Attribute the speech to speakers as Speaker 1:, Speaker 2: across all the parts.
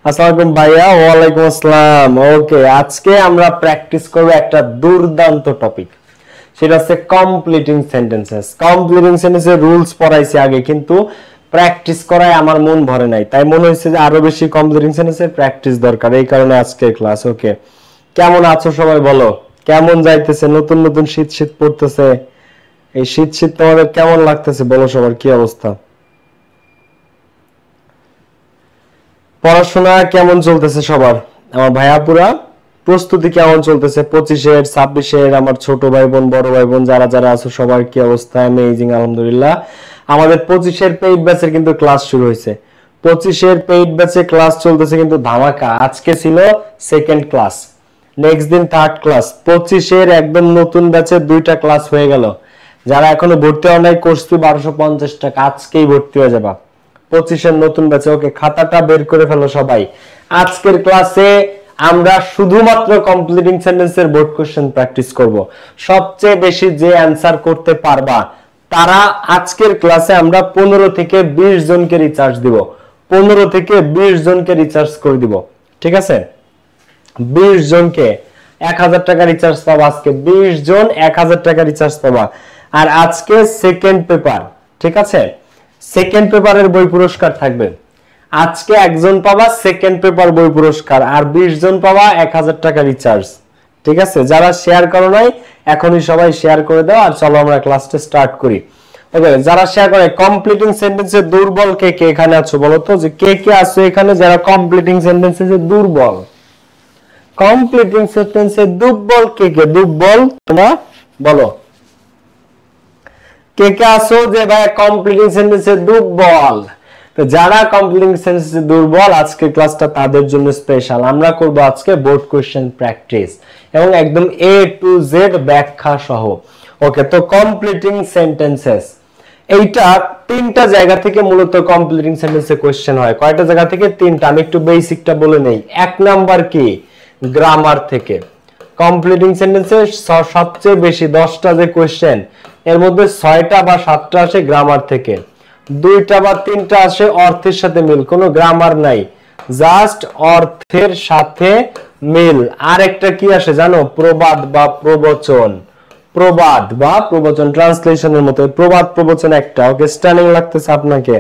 Speaker 1: আসসালামু ভাইয়া। ওয়ালাইকুম আসসালাম। ওকে, আজকে আমরা প্র্যাকটিস করব একটা দুর্দান্ত টপিক, সেটা হচ্ছে কমপ্লিটিং সেন্টেন্সেস। কমপ্লিটিং সেন্টেন্সের রুলস পড়াইছি আগে, কিন্তু প্র্যাকটিস করায় আমার মন ভরে নাই, তাই মনে হচ্ছে যে আরো বেশি কমপ্লিটিং সেন্টেন্সের প্র্যাকটিস দরকার, এই কারণে আজকের ক্লাস। ওকে, কেমন আছো সবাই বলো? কেমন যাইতেছে? নতুন নতুন শীত শীত পড়তেছে, এই শীত শীত তোমাদের কেমন লাগতেছে বলো? সবার কি অবস্থা? পড়াশোনা কেমন চলতেছে সবার? আমার ভাইয়াপুরা প্রস্তুতি কেমন চলতেছে? 25-এর 26-এর আমার ছোট ভাই বোন বড় ভাই বোন যারা যারা আছো সবার কি অবস্থা? অ্যামেজিং, আলহামদুলিল্লাহ। আমাদের 25-এর পেইড ব্যাচের কিন্তু ক্লাস শুরু হয়েছে। 25-এর পেইড ব্যাচে ক্লাস চলতেছে কিন্তু ধামাকা। আজকে ছিল সেকেন্ড ক্লাস, নেক্সট দিন থার্ড ক্লাস। 25-এর একদম নতুন ব্যাচে 2টা ক্লাস হয়ে গেল। যারা এখনো ভর্তি হওয়া নাই, কোর্স ফি 1250 টাকা, আজকেই ভর্তি হয়ে যাবা 25-এর নতুন ব্যাচে। ওকে, খাতাটা বের করে ফেলো সবাই। আজকের ক্লাসে আমরা শুধুমাত্র কমপ্লিটিং সেন্টেন্সের বোর্ড কোশ্চেন প্র্যাকটিস করব। সবচেয়ে বেশি যে অ্যানসার করতে পারবা তারা আজকের ক্লাসে আমরা 15 থেকে 20 জনকে রিচার্জ দিব। 15 থেকে 20 জনকে রিচার্জ করে দিব, ঠিক আছে? 20 জনকে 1000 টাকা রিচার্জ পাবা আজকে। 20 জন 1000 টাকা রিচার্জ পাবা। আর আজকে সেকেন্ড পেপার, ঠিক আছে? সেকেন্ড পেপারের বই পুরস্কার থাকবে। আজকে একজন পাবা সেকেন্ড পেপার বই পুরস্কার, আর 20 জন পাবা 1000 টাকা রিচার্জ, ঠিক আছে? যারা শেয়ার করো নাই এখনই সবাই শেয়ার করে দাও, আর চলো আমরা ক্লাসটা স্টার্ট করি। ওকে, যারা শেয়ার করে, কমপ্লিটিং সেন্টেন্সে দুর্বল কে কে এখানে আছো বলো তো, যে কে কে আছো এখানে যারা কমপ্লিটিং সেন্টেন্সে যে দুর্বল? কমপ্লিটিং সেন্টেন্সে দুর্বল কে কে? দুর্বল তোমরা বলো, কে কে আছো যে ভাই কমপ্লিটিং সেন্টেন্সে দুর্বল? তো যারা কমপ্লিটিং সেন্টেন্সে দুর্বল, আজকে ক্লাসটা তাদের জন্য স্পেশাল। আমরা করব আজকে বোর্ড কোশ্চেন প্র্যাকটিস এবং একদম এ টু জেড ব্যাখ্যা সহ। ওকে, তো কমপ্লিটিং সেন্টেন্সেস এইটা 3টা জায়গা থেকে মূলত কমপ্লিটিং সেন্টেন্সে কোশ্চেন হয়। কয়টা জায়গা থেকে? 3টা। আমি একটু বেসিকটা বলে নেই। 1 নাম্বার কি? গ্রামার থেকে। কমপ্লিটিং সেন্টেন্সে সবচেয়ে বেশি 10টা যে কোশ্চেন, এর মধ্যে 6টা বা 7টা আসে গ্রামার থেকে, 2টা বা 3টা আসে অর্থের সাথে মিল, কোনো গ্রামার নাই, জাস্ট অর্থের সাথে মিল। আর একটা কি আসে জানো? প্রবাদ বা প্রবচন। প্রবাদ বা প্রবচন, ট্রান্সলেশনের মতো প্রবাদ প্রবচন একটা। ওকে, স্টানিং লাগতেছে আপনাকে?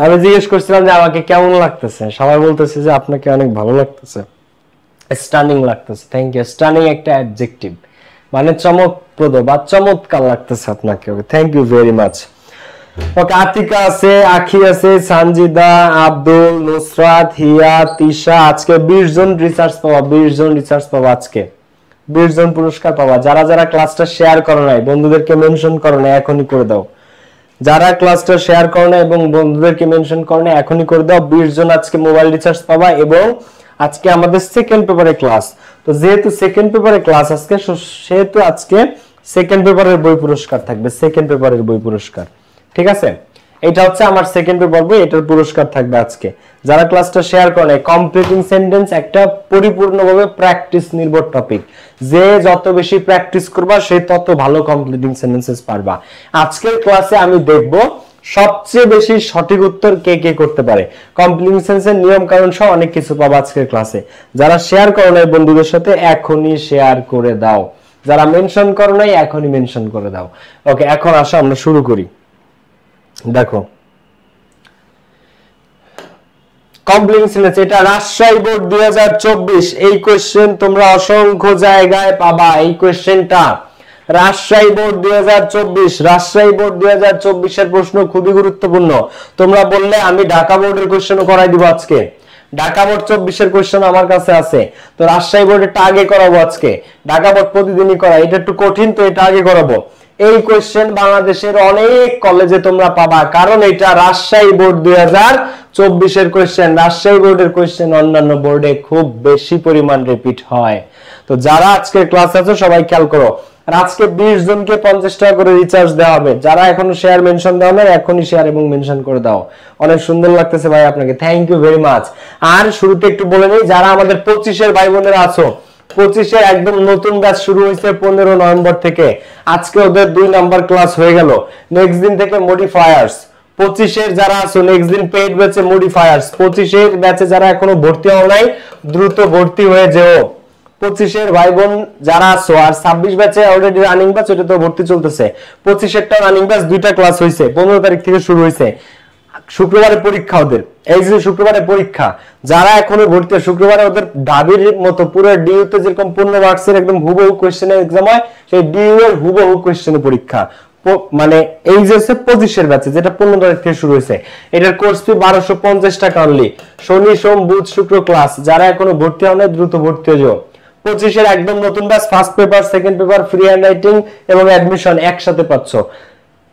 Speaker 1: আমি জিজ্ঞেস করছিলাম যে আমাকে কেমন লাগতেছে, সবাই বলতেছে যে আপনাকে অনেক ভালো লাগতেছে, স্টানিং লাগতেছে। Thank you. স্টানিং একটা অ্যাডজেক্টিভ, মানে চমকপ্রদ বা চমৎকার লাগতেছে আপনাকে। Okay, thank you very much. Okay, Atika আছে, আখি আছে, সানজিদা, আব্দুল, নুসরাত, হিয়া, তিশা। আজকে 20 জন রিসার্চ পাওয়া, 20 জন রিসার্চ পাওয়া আজকে, 20 জন পুরস্কার পাওয়া। যারা যারা ক্লাসটা শেয়ার করো নাই, বন্ধুদেরকে মেনশন করো না, এখনই করে দাও। যারা ক্লাসটা শেয়ার করো না এবং বন্ধুদেরকে মেনশন করো না, এখনই করে দাও। 20 জন আজকে মোবাইল রিচার্জ পাবা। এবং আজকে আমাদের সেকেন্ড পেপারে ক্লাস, তো যেহেতু সেকেন্ড পেপারে ক্লাস আজকে, সেহেতু আজকে সেকেন্ড পেপারের বই পুরস্কার থাকবে। সেকেন্ড পেপারের বই পুরস্কার, ঠিক আছে? এটা হচ্ছে আমার সেকেন্ড পেপার বই, এটার পুরস্কার থাকবে আজকে। যারা ক্লাসটা শেয়ার করে, কমপ্লিটিং সেন্টেন্স একটা পরিপূর্ণভাবে প্র্যাকটিস নির্ভর টপিক। যে যত বেশি প্র্যাকটিস করবা সে তত ভালো কমপ্লিটিং সেন্টেন্সেস পারবা। আজকের ক্লাসে আমি দেখব সবচেয়ে বেশি সঠিক উত্তর কে কে করতে পারে। কমপ্লিটিং সেন্টেন্সের নিয়ম কানুন সহ অনেক কিছু পাবা আজকের ক্লাসে। যারা শেয়ার করো নাই বন্ধুদের সাথে, এখনই শেয়ার করে দাও। যারা মেনশন করো নাই, এখনই মেনশন করে দাও। ওকে, এখন আসো আমরা শুরু করি। দেখো, কমপ্লিটিং সেন্টেন্স এটা রাজশাহী বোর্ড 2024। এই কোশ্চেন তোমরা অসংখ্য জায়গায় পাবা। এই কোশ্চেনটা রাজশাহী বোর্ড 2024, রাজশাহী বোর্ড 2024 এর প্রশ্ন খুবই গুরুত্বপূর্ণ। তোমরা বললে আমি ঢাকা বোর্ডের কোশ্চেনও করাই দিব আজকে। ঢাকা বোর্ড 24 এর কোশ্চেন আমার কাছে আছে, তো রাজশাহী বোর্ডেরটা আগে করাবো আজকে। ঢাকা বোর্ড প্রতিদিনই করাই, এটা একটু কঠিন, তো এটা আগে করাবো। এই কোশ্চেন বাংলাদেশের অনেক কলেজে তোমরা পাবা, কারণ এটা রাজশাহী বোর্ড 2024 এর কোশ্চেন। রাজশাহী বোর্ডের কোশ্চেন অন্যান্য বোর্ডে খুব বেশি পরিমাণ রিপিট হয়। তো যারা আজকের ক্লাস আছে সবাই খেয়াল করো। আর আজকে 20 জনকে 50 টাকা করে রিচার্জ দেওয়া হবে। যারা এখনো শেয়ার মেনশন দাও না, এখনই শেয়ার এবং মেনশন করে দাও। অনেক সুন্দর লাগতেছে ভাই আপনাকে, থ্যাংক ইউ ভেরি মাচ। আর শুরুতে একটু বলে নেই, যারা আমাদের 25-এর ভাই বোনেরা আছো, 25-এর একদম নতুন ব্যাচ শুরু হয়েছে 15 নভেম্বর থেকে। আজকে ওদের 2 নাম্বার ক্লাস হয়ে গেল। নেক্সট দিন থেকে মডিফায়ার্স, 25 এর যারা আছো নেক্সট দিন পেইড ব্যাচে মডিফায়ার্স, 25 এর ব্যাচে যারা এখনো ভর্তি হও নাই দ্রুত ভর্তি হয়ে যেও। 25 এর ভাই বোন যারা আছো, আর 26 ব্যাচে অলরেডি রানিং ব্যাচ, ওটা তো ভর্তি চলতেছে। 25 এরটা রানিং ব্যাচ, দুইটা ক্লাস হইছে, 15 তারিখ থেকে শুরু হইছে। শুক্রবারে পরীক্ষা ওদের, এই যে শুক্রবারে পরীক্ষা, যারা এখনো ভর্তি শুক্রবারে ওদের ঢাবির মতো পুরো ডিইউ তে যেরকম 15 মার্কসের একদম হুবহু কোশ্চেনের एग्जाम হয়, সেই ডিইউ এর হুবহু কোশ্চেনের পরীক্ষা। মানে এই যে 25 এর ব্যাচে যেটা 15 তারিখ থেকে শুরু হয়েছে, এটার কোর্স ফি 1250 টাকা অনলি। শনি সোম বুধ শুক্র ক্লাস, যারা এখনো ভর্তি হও নাই দ্রুত ভর্তি হয়ে যাও। 25 এর একদম নতুন batch, first paper second paper free hand writing এবং অ্যাডমিশন একসাথে পাচ্ছ।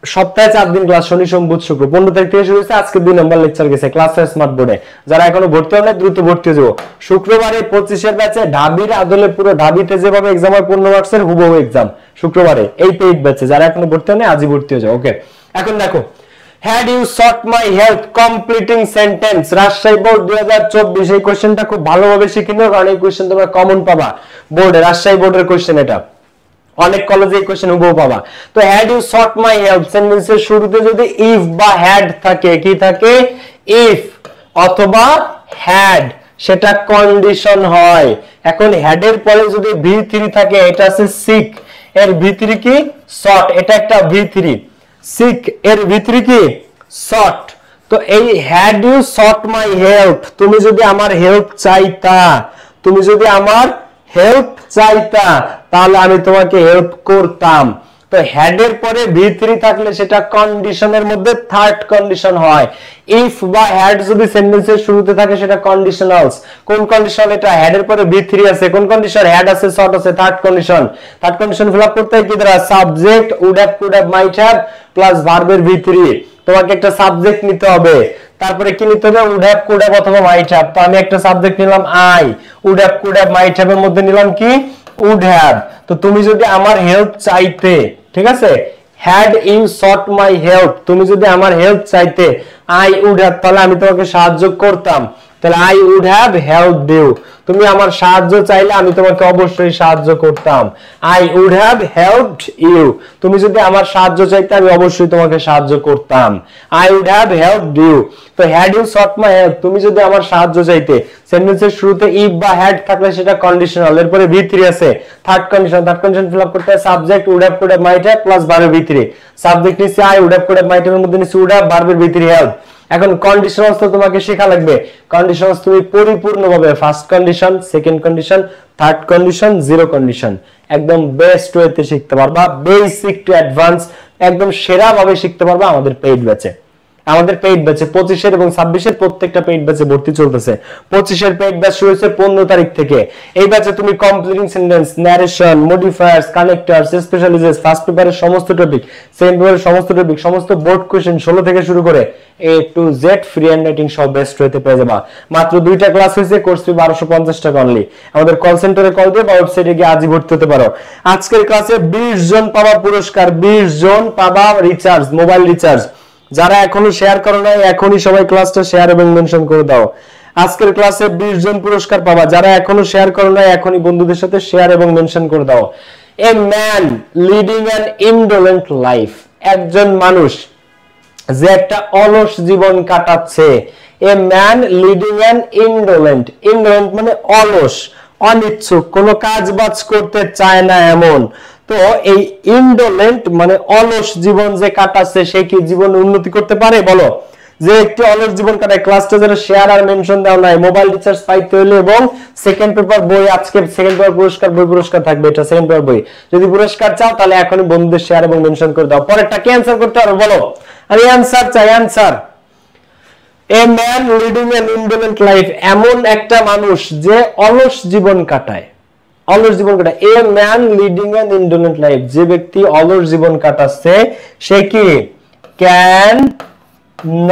Speaker 1: সপ্তাহে 4 দিন ক্লাস, শনি সোম বুধ শুক্র। 15 তারিখ থেকে শুরু হয়েছে, আজকে 2 নম্বর লেকচার গেছে ক্লাস স্মার্ট বোর্ডে। যারা এখনো ভর্তি হও নাই দ্রুত ভর্তি হয়ে যাও। শুক্রবারে 25 এর ব্যাচে ঢাবির আদলে পুরো ঢাবিতে যেভাবে एग्जाम হয় 15 মার্কসের হুবহু एग्जाम শুক্রবারে এই পেইড ব্যাচে। যারা এখনো ভর্তি হও নাই আজই ভর্তি হয়ে যাও। ওকে, এখন দেখো, had you sought my help completing sentence, Rajshahi board 2024 এই কোশ্চেনটা খুব ভালোভাবে শিখে নাও, কারণ এই কোশ্চেন তোমরা কমন পাবা বোর্ডে, রাজশাহী বোর্ডের কোশ্চেন এটা। অনেক কলেজে এই কোশ্চেন হুবহু পাবা। তো had you sought my help সেন্টেন্সের শুরুতে যদি if বা had থাকে, কি থাকে? if অথবা had, সেটা কন্ডিশন হয়। এখন had এর পরে যদি v3 থাকে, এটা আছে seek, এর v3 কি? sought, এটা একটা v3। seek এর v3 কি? sought। তো এই had you sought my help, তুমি যদি আমার হেল্প চাইতা, তুমি যদি আমার হেল্প চাইতা, তাহলে আমি তোমাকে হেল্প করতাম। তো had এর পরে v3 থাকলে সেটা কন্ডিশনের মধ্যে থার্ড কন্ডিশন হয়। if বা had যদি সেন্টেন্সের শুরুতে থাকে সেটা কন্ডিশনালস। কোন কন্ডিশন এটা? had এর পরে v3 আছে, কোন কন্ডিশন? had আছে, sought আছে, third condition. Third condition fill up করতে হয় কি দ্বারা? Subject would have could have might have plus ভার্বের v3। তোমাকে একটা সাবজেক্ট নিতে হবে, তারপরে কি নিতে হবে? would have could have অথবা might have। তো আমি একটা সাবজেক্ট নিলাম I, would have could have might have এর মধ্যে নিলাম কি? would have। তো তুমি যদি আমার হেল্প চাইতে, ঠিক আছে, had you sought my help, তুমি যদি আমার হেল্প চাইতে, I would have, তাহলে আমি তোমাকে সাহায্য করতাম। তাহলে I would have helped you, তুমি আমার সাহায্য চাইলে আমি তোমাকে অবশ্যই সাহায্য করতাম। I would have helped you, তুমি যদি আমার সাহায্য চাইতে আমি অবশ্যই তোমাকে সাহায্য করতাম। I would have helped you। তো had you sought my help, তুমি যদি আমার সাহায্য চাইতে, সেন্টেন্সের শুরুতে if বা had থাকলে সেটা কন্ডিশনাল, এরপরে v3 আছে, third condition. Third condition fill up করতে হয় subject would have could have might have plus ভার্বের v3। সাবজেক্ট নিচে I, would have could have might have এর মধ্যে নিচে would have, ভার্বের v3 help। এখন কন্ডিশনালস তো তোমাকে শেখা লাগবে। কন্ডিশনালস তুমি পরিপূর্ণভাবে first condition, second condition, third condition, zero condition একদম বেস্ট ওয়েতে শিখতে পারবা, বেসিক টু অ্যাডভান্স একদম সেরা ভাবে শিখতে পারবা আমাদের পেইড ব্যাচে। আমাদের পেইড ব্যাচে 25 এর এবং 26 এর প্রত্যেকটা পেইড ব্যাচে ভর্তি চলতেছে। 25 এর পেইড ব্যাচ শুরু হয়েছে 15 তারিখ থেকে। এই ব্যাচে তুমি completing sentence, narration, modifiers, connectors, স্পেশালাইজেস, first পেপারের সমস্ত টপিক, সেকেন্ড পেপারের সমস্ত টপিক, সমস্ত বোর্ড কোশ্চেন 16 থেকে শুরু করে A to Z free hand writing সব বেস্ট হতে পেয়ে যাবা। মাত্র 2টা ক্লাস হয়েছে, কোর্স ফি 1250 টাকা অনলি। আমাদের কল সেন্টারে কল দিয়ে বা ওয়েবসাইটে গিয়ে আজই ভর্তি হতে পারো। আজকের ক্লাসে 20 জন পাবা পুরস্কার, 20 জন পাবা রিচার্জ, মোবাইল রিচার্জ। যারা এখনো শেয়ার করো নাই এখনই সবাই ক্লাসটা শেয়ার এবং মেনশন করে দাও। আজকের ক্লাসে 20 জন পুরস্কার পাবা, যারা এখনো শেয়ার করো নাই এখনই বন্ধুদের সাথে শেয়ার এবং মেনশন করে দাও। A man leading an indolent life, একজন মানুষ যে একটা অলস জীবন কাটাচ্ছে। A man leading an indolent, indolent মানে অলস, অনিচ্ছুক, কোনো কাজ বাজ করতে চায় না এমন। তো এই ইনডোলেন্ট মানে অলস জীবন যে কাটাচ্ছে সে কি জীবনে উন্নতি করতে পারে? বলো। যে একটি অলস জীবন কাটায়, ক্লাসটা যারা শেয়ার আর মেনশন দাও নাই, মোবাইল রিচার্জ পাইতে হলে এবং সেকেন্ড পেপার বই, আজকে সেকেন্ড পেপার পুরস্কার, বই পুরস্কার থাকবে, এটা সেকেন্ড পেপার বই। যদি পুরস্কার চাও তাহলে এখনই বন্ধুদের শেয়ার এবং মেনশন করে দাও। পরেরটা কি অ্যানসার করতে পারো? বলো। আমি অ্যানসার চাই, answer. A man leading an indolent life, এমন একটা মানুষ যে অলস জীবন কাটায়, অলস জীবন কাটায়। A man leading an indolent life, যে ব্যক্তি অলস জীবন কাটাচ্ছে সে কি can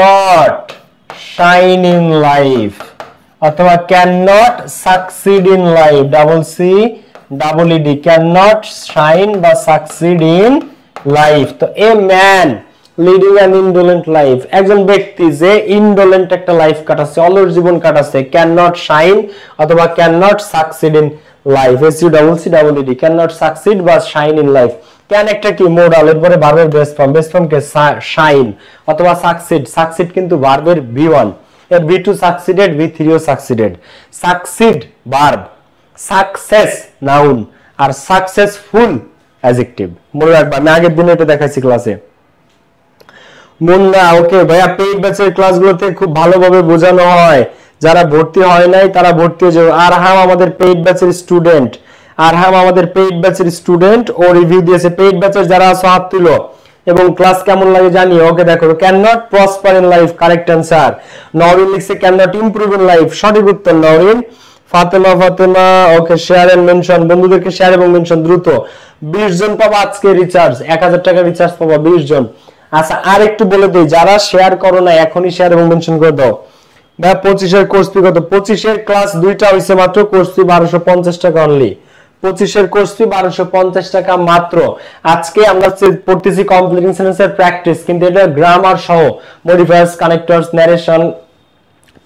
Speaker 1: not shine in life অথবা can not succeed in life, double C double ED, can not shine বা সাকসিড ইন লাইফ। তো a man leading an indolent life, একজন ব্যক্তি যে ইনডোলেন্ট একটা লাইফ কাটাচ্ছে, অলস জীবন কাটাচ্ছে, ক্যান নট শাইন অথবা can not succeed in life, S U double C double ED, can not succeed বা শাইন ইন লাইফ। ক্যান একটা কি মডাল, এরপরে ভার্বের বেস ফর্ম কে শাইন অথবা সাকসিড, সাকসিড কিন্তু ভার্বের V1, এর V2 সাকসিডেড, V3 ও succeeded. Succeed verb, success noun, আর সাকসেসফুল অ্যাডজেক্টিভ। মনে রাখবা, আমি আগের দিনে এটা দেখাইছি ক্লাসে। মুন্না ওকে ভাইয়া, পেইড ব্যাচের ক্লাসগুলোতে খুব ভালোভাবে বোঝানো হয়, যারা ভর্তি হয় নাই তারা ভর্তি হয়ে যাবে। আরহাম আমাদের পেইড ব্যাচের স্টুডেন্ট, আরহাম আমাদের পেইড ব্যাচের স্টুডেন্ট, ও রিভিউ দিয়েছে। পেইড ব্যাচের যারা আছো হাত তুলো এবং ক্লাস কেমন লাগে জানি। ওকে দেখো, can not prosper in life, correct answer. Nowrin লিখছে can not improve in life, সঠিক উত্তর Nowrin. Fatema okay, share and mention, বন্ধুদেরকে শেয়ার এবং মেনশন দ্রুত। 20 জন পাবো আজকে রিচার্জ, 1000 টাকা রিচার্জ পাবো 20 জন। আচ্ছা আর একটু বলে দেই, যারা শেয়ার করো না এখনই শেয়ার এবং মেনশন করে দাও। ভাই 25 এর কোর্স ফি কত? 25 এর ক্লাস দুইটা হইছে মাত্র, কোর্স ফি 1250 টাকা অনলি। 25 এর কোর্স ফি 1250 টাকা মাত্র। আজকে আমরা পড়তেছি কমপ্লিটিং সেন্টেন্সের প্র্যাকটিস, কিন্তু এটা গ্রামার সহ modifiers, connectors, narration,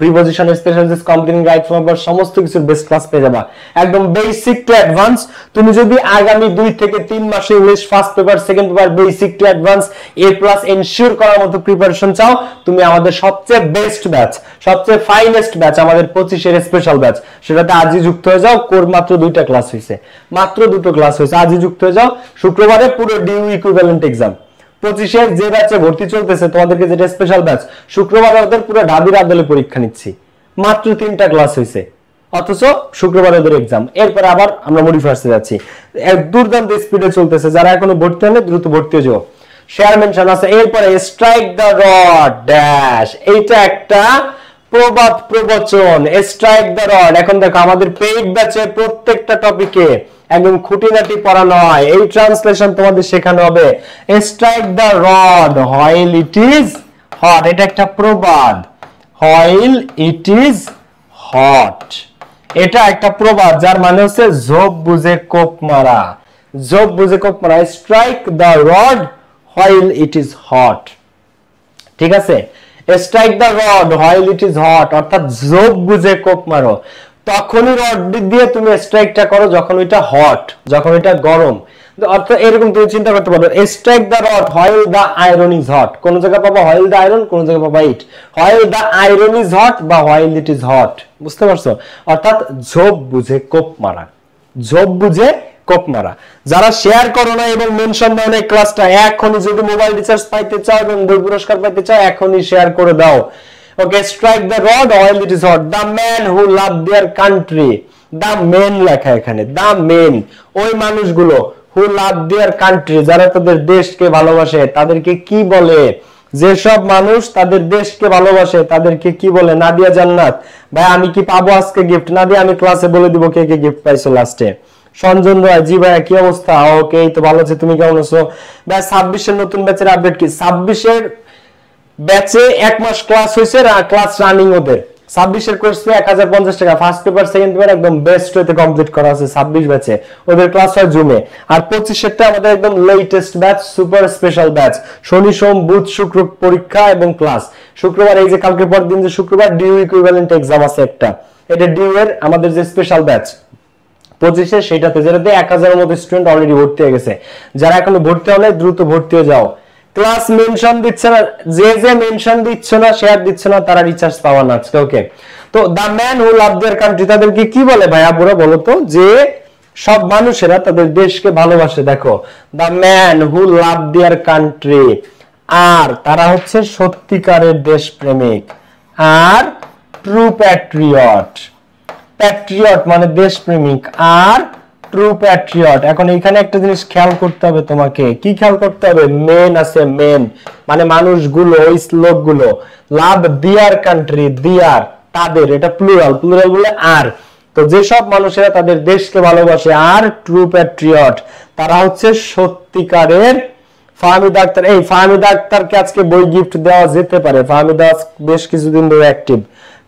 Speaker 1: preposition, specialist, completing right form বা সমস্ত কিছুর বেস্ট ক্লাস পেয়ে যাবা, একদম বেসিক টু অ্যাডভান্স। তুমি যদি আগামী 2 থেকে 3 মাসে English first paper, second paper, basic to advance A+ ensure করার মতো প্রিপারেশন চাও, তুমি আমাদের সবচেয়ে বেস্ট ব্যাচ, সবচেয়ে ফাইনেস্ট ব্যাচ, আমাদের 25 এর স্পেশাল ব্যাচ, সেটাতে আজই যুক্ত হয়ে যাও। মাত্র 2টা ক্লাস হয়েছে, মাত্র 2টো ক্লাস হয়েছে, আজই যুক্ত হয়ে যাও। শুক্রবারে পুরো ডিউ ইকুইভ্যালেন্ট এক্সাম। 25 এর যে ব্যাচে ভর্তি চলতেছে তোমাদেরকে, যেটা স্পেশাল ব্যাচ, শুক্রবার ওদের পুরো ঢাবির আদলে পরীক্ষা নিচ্ছি, মাত্র 3টা ক্লাস হয়েছে, অথচ শুক্রবার ওদের এক্সাম। এরপর আবার আমরা মডিফায়ার্সে যাচ্ছি, দুর্দান্ত স্পিডে চলতেছে। যারা এখনো ভর্তি হলে দ্রুত ভর্তি হয়ে যাও, শেয়ার মেনশন আছে। এরপরে স্ট্রাইক দ্য রড ড্যাশ, এইটা একটা প্রবাদ প্রবচন, স্ট্রাইক দ্য রড। এখন দেখো আমাদের পেইড ব্যাচে প্রত্যেকটা টপিকে একদম খুঁটিনাটি পড়ানো হয়, এই ট্রান্সলেশন তোমাদের শেখানো হবে। Strike the rod while it is hot, এটা একটা প্রবাদ, হোয়াইল ইট ইজ হট, এটা একটা প্রবাদ, যার মানে হচ্ছে ঝোপ বুঝে কোপ মারা, ঝোপ বুঝে কোপ মারা। Strike the rod while it is hot, ঠিক আছে? Strike the rod while it is hot, অর্থাৎ ঝোপ বুঝে কোপ মারো। তখনই রড দিয়ে তুমি স্ট্রাইকটা করো যখন ওইটা হট, যখন ওইটা গরম। অর্থাৎ এরকম তুমি চিন্তা করতে পারো, strike the rod while the iron is hot. কোন জায়গায় পাবো হোয়াইল দ্য আয়রন, কোন জায়গায় পাবো it. While the iron is hot বা হোয়াইল ইট ইজ হট, বুঝতে পারছো? অর্থাৎ ঝোপ বুঝে কোপ মারা, ঝোপ বুঝে কোপ মারা। যারা শেয়ার করো না এবং মেনশন দাও না ক্লাসটা, এখনই যদি মোবাইল রিচার্জ পাইতে চাও এবং বই পুরস্কার পাইতে চাও, এখনই শেয়ার করে দাও। Okay, strike the rod while it is hot, the man who love their country, the men লেখা এখানে, দ্য মেন, ওই মানুষগুলো, হু লাভ দেয়ার কান্ট্রি, যারা তাদের দেশকে ভালোবাসে, তাদেরকে কি বলে? যেসব মানুষ তাদের দেশকে ভালোবাসে তাদেরকে কি বলে? নাদিয়া জান্নাত, ভাই আমি কি পাবো আজকে গিফট? নাদিয়া আমি ক্লাসে বলে দিব কে কে গিফট পাইছো লাস্টে। সঞ্জন রায়, জি ভাই কি অবস্থা? ওকে, এই তো ভালো আছে, তুমি কেমন আছো ভাই? 26 এর নতুন ব্যাচের আপডেট কি? 26 এর ব্যাচে 1 মাস ক্লাস হয়েছে, ক্লাস রানিং ওদের। 26 এর কোর্স ফি 1050 টাকা, ফার্স্ট পেপার সেকেন্ড পেপার একদম বেস্ট ওয়েতে কমপ্লিট করা আছে 26 ব্যাচে। ওদের ক্লাস হয় জুমে। আর 25 এরটা আমাদের একদম latest batch, super special batch. শনি সোম বুধ শুক্র পরীক্ষা এবং ক্লাস। শুক্রবার এই যে কালকে পর দিন যে শুক্রবার ডিউ ইকুইভ্যালেন্ট এক্সাম আছে একটা, এটা ডিউ এর আমাদের যে স্পেশাল ব্যাচ 25 এর, সেটাতে যেটাতে 1000 এর মতো স্টুডেন্ট অলরেডি ভর্তি হয়ে গেছে। যারা এখনো ভর্তি হলে দ্রুত ভর্তি হয়ে যাও। ক্লাস মেনশন দিচ্ছে না, যে মেনশন দিচ্ছ না, শেয়ার দিচ্ছ না, তারা রিচার্জ পাওয়া না আজকে। ওকে, তো the man who love their country, তাদেরকে কি বলে ভাই আপুরা বলো তো? যে সব মানুষেরা তাদের দেশকে ভালোবাসে। দেখো, the man who love their country, আর তারা হচ্ছে সত্যিকারের দেশপ্রেমিক, আর ট্রু প্যাট্রিয়ট। প্যাট্রিয়ট মানে দেশপ্রেমিক, আর ট্রু প্যাট্রিয়ট। এখন এখানে একটা জিনিস খেয়াল করতে হবে তোমাকে, কি খেয়াল করতে হবে? মেন আছে, মেন মানে মানুষগুলো, ওই লোকগুলো। লাভ দিয়ার কান্ট্রি, দিয়ার তাদের, এটা প্লুরাল, প্লুরাল বলে আর। তো যেসব মানুষেরা তাদের দেশকে ভালোবাসে, আর ট্রু প্যাট্রিয়ট, তারা হচ্ছে সত্যিকারের। ফাহমিদা আক্তার, এই ফাহমিদা আক্তারকে আজকে বই গিফট দেওয়া যেতে পারে। ফাহমিদা বেশ কিছুদিন ধরে অ্যাক্টিভ,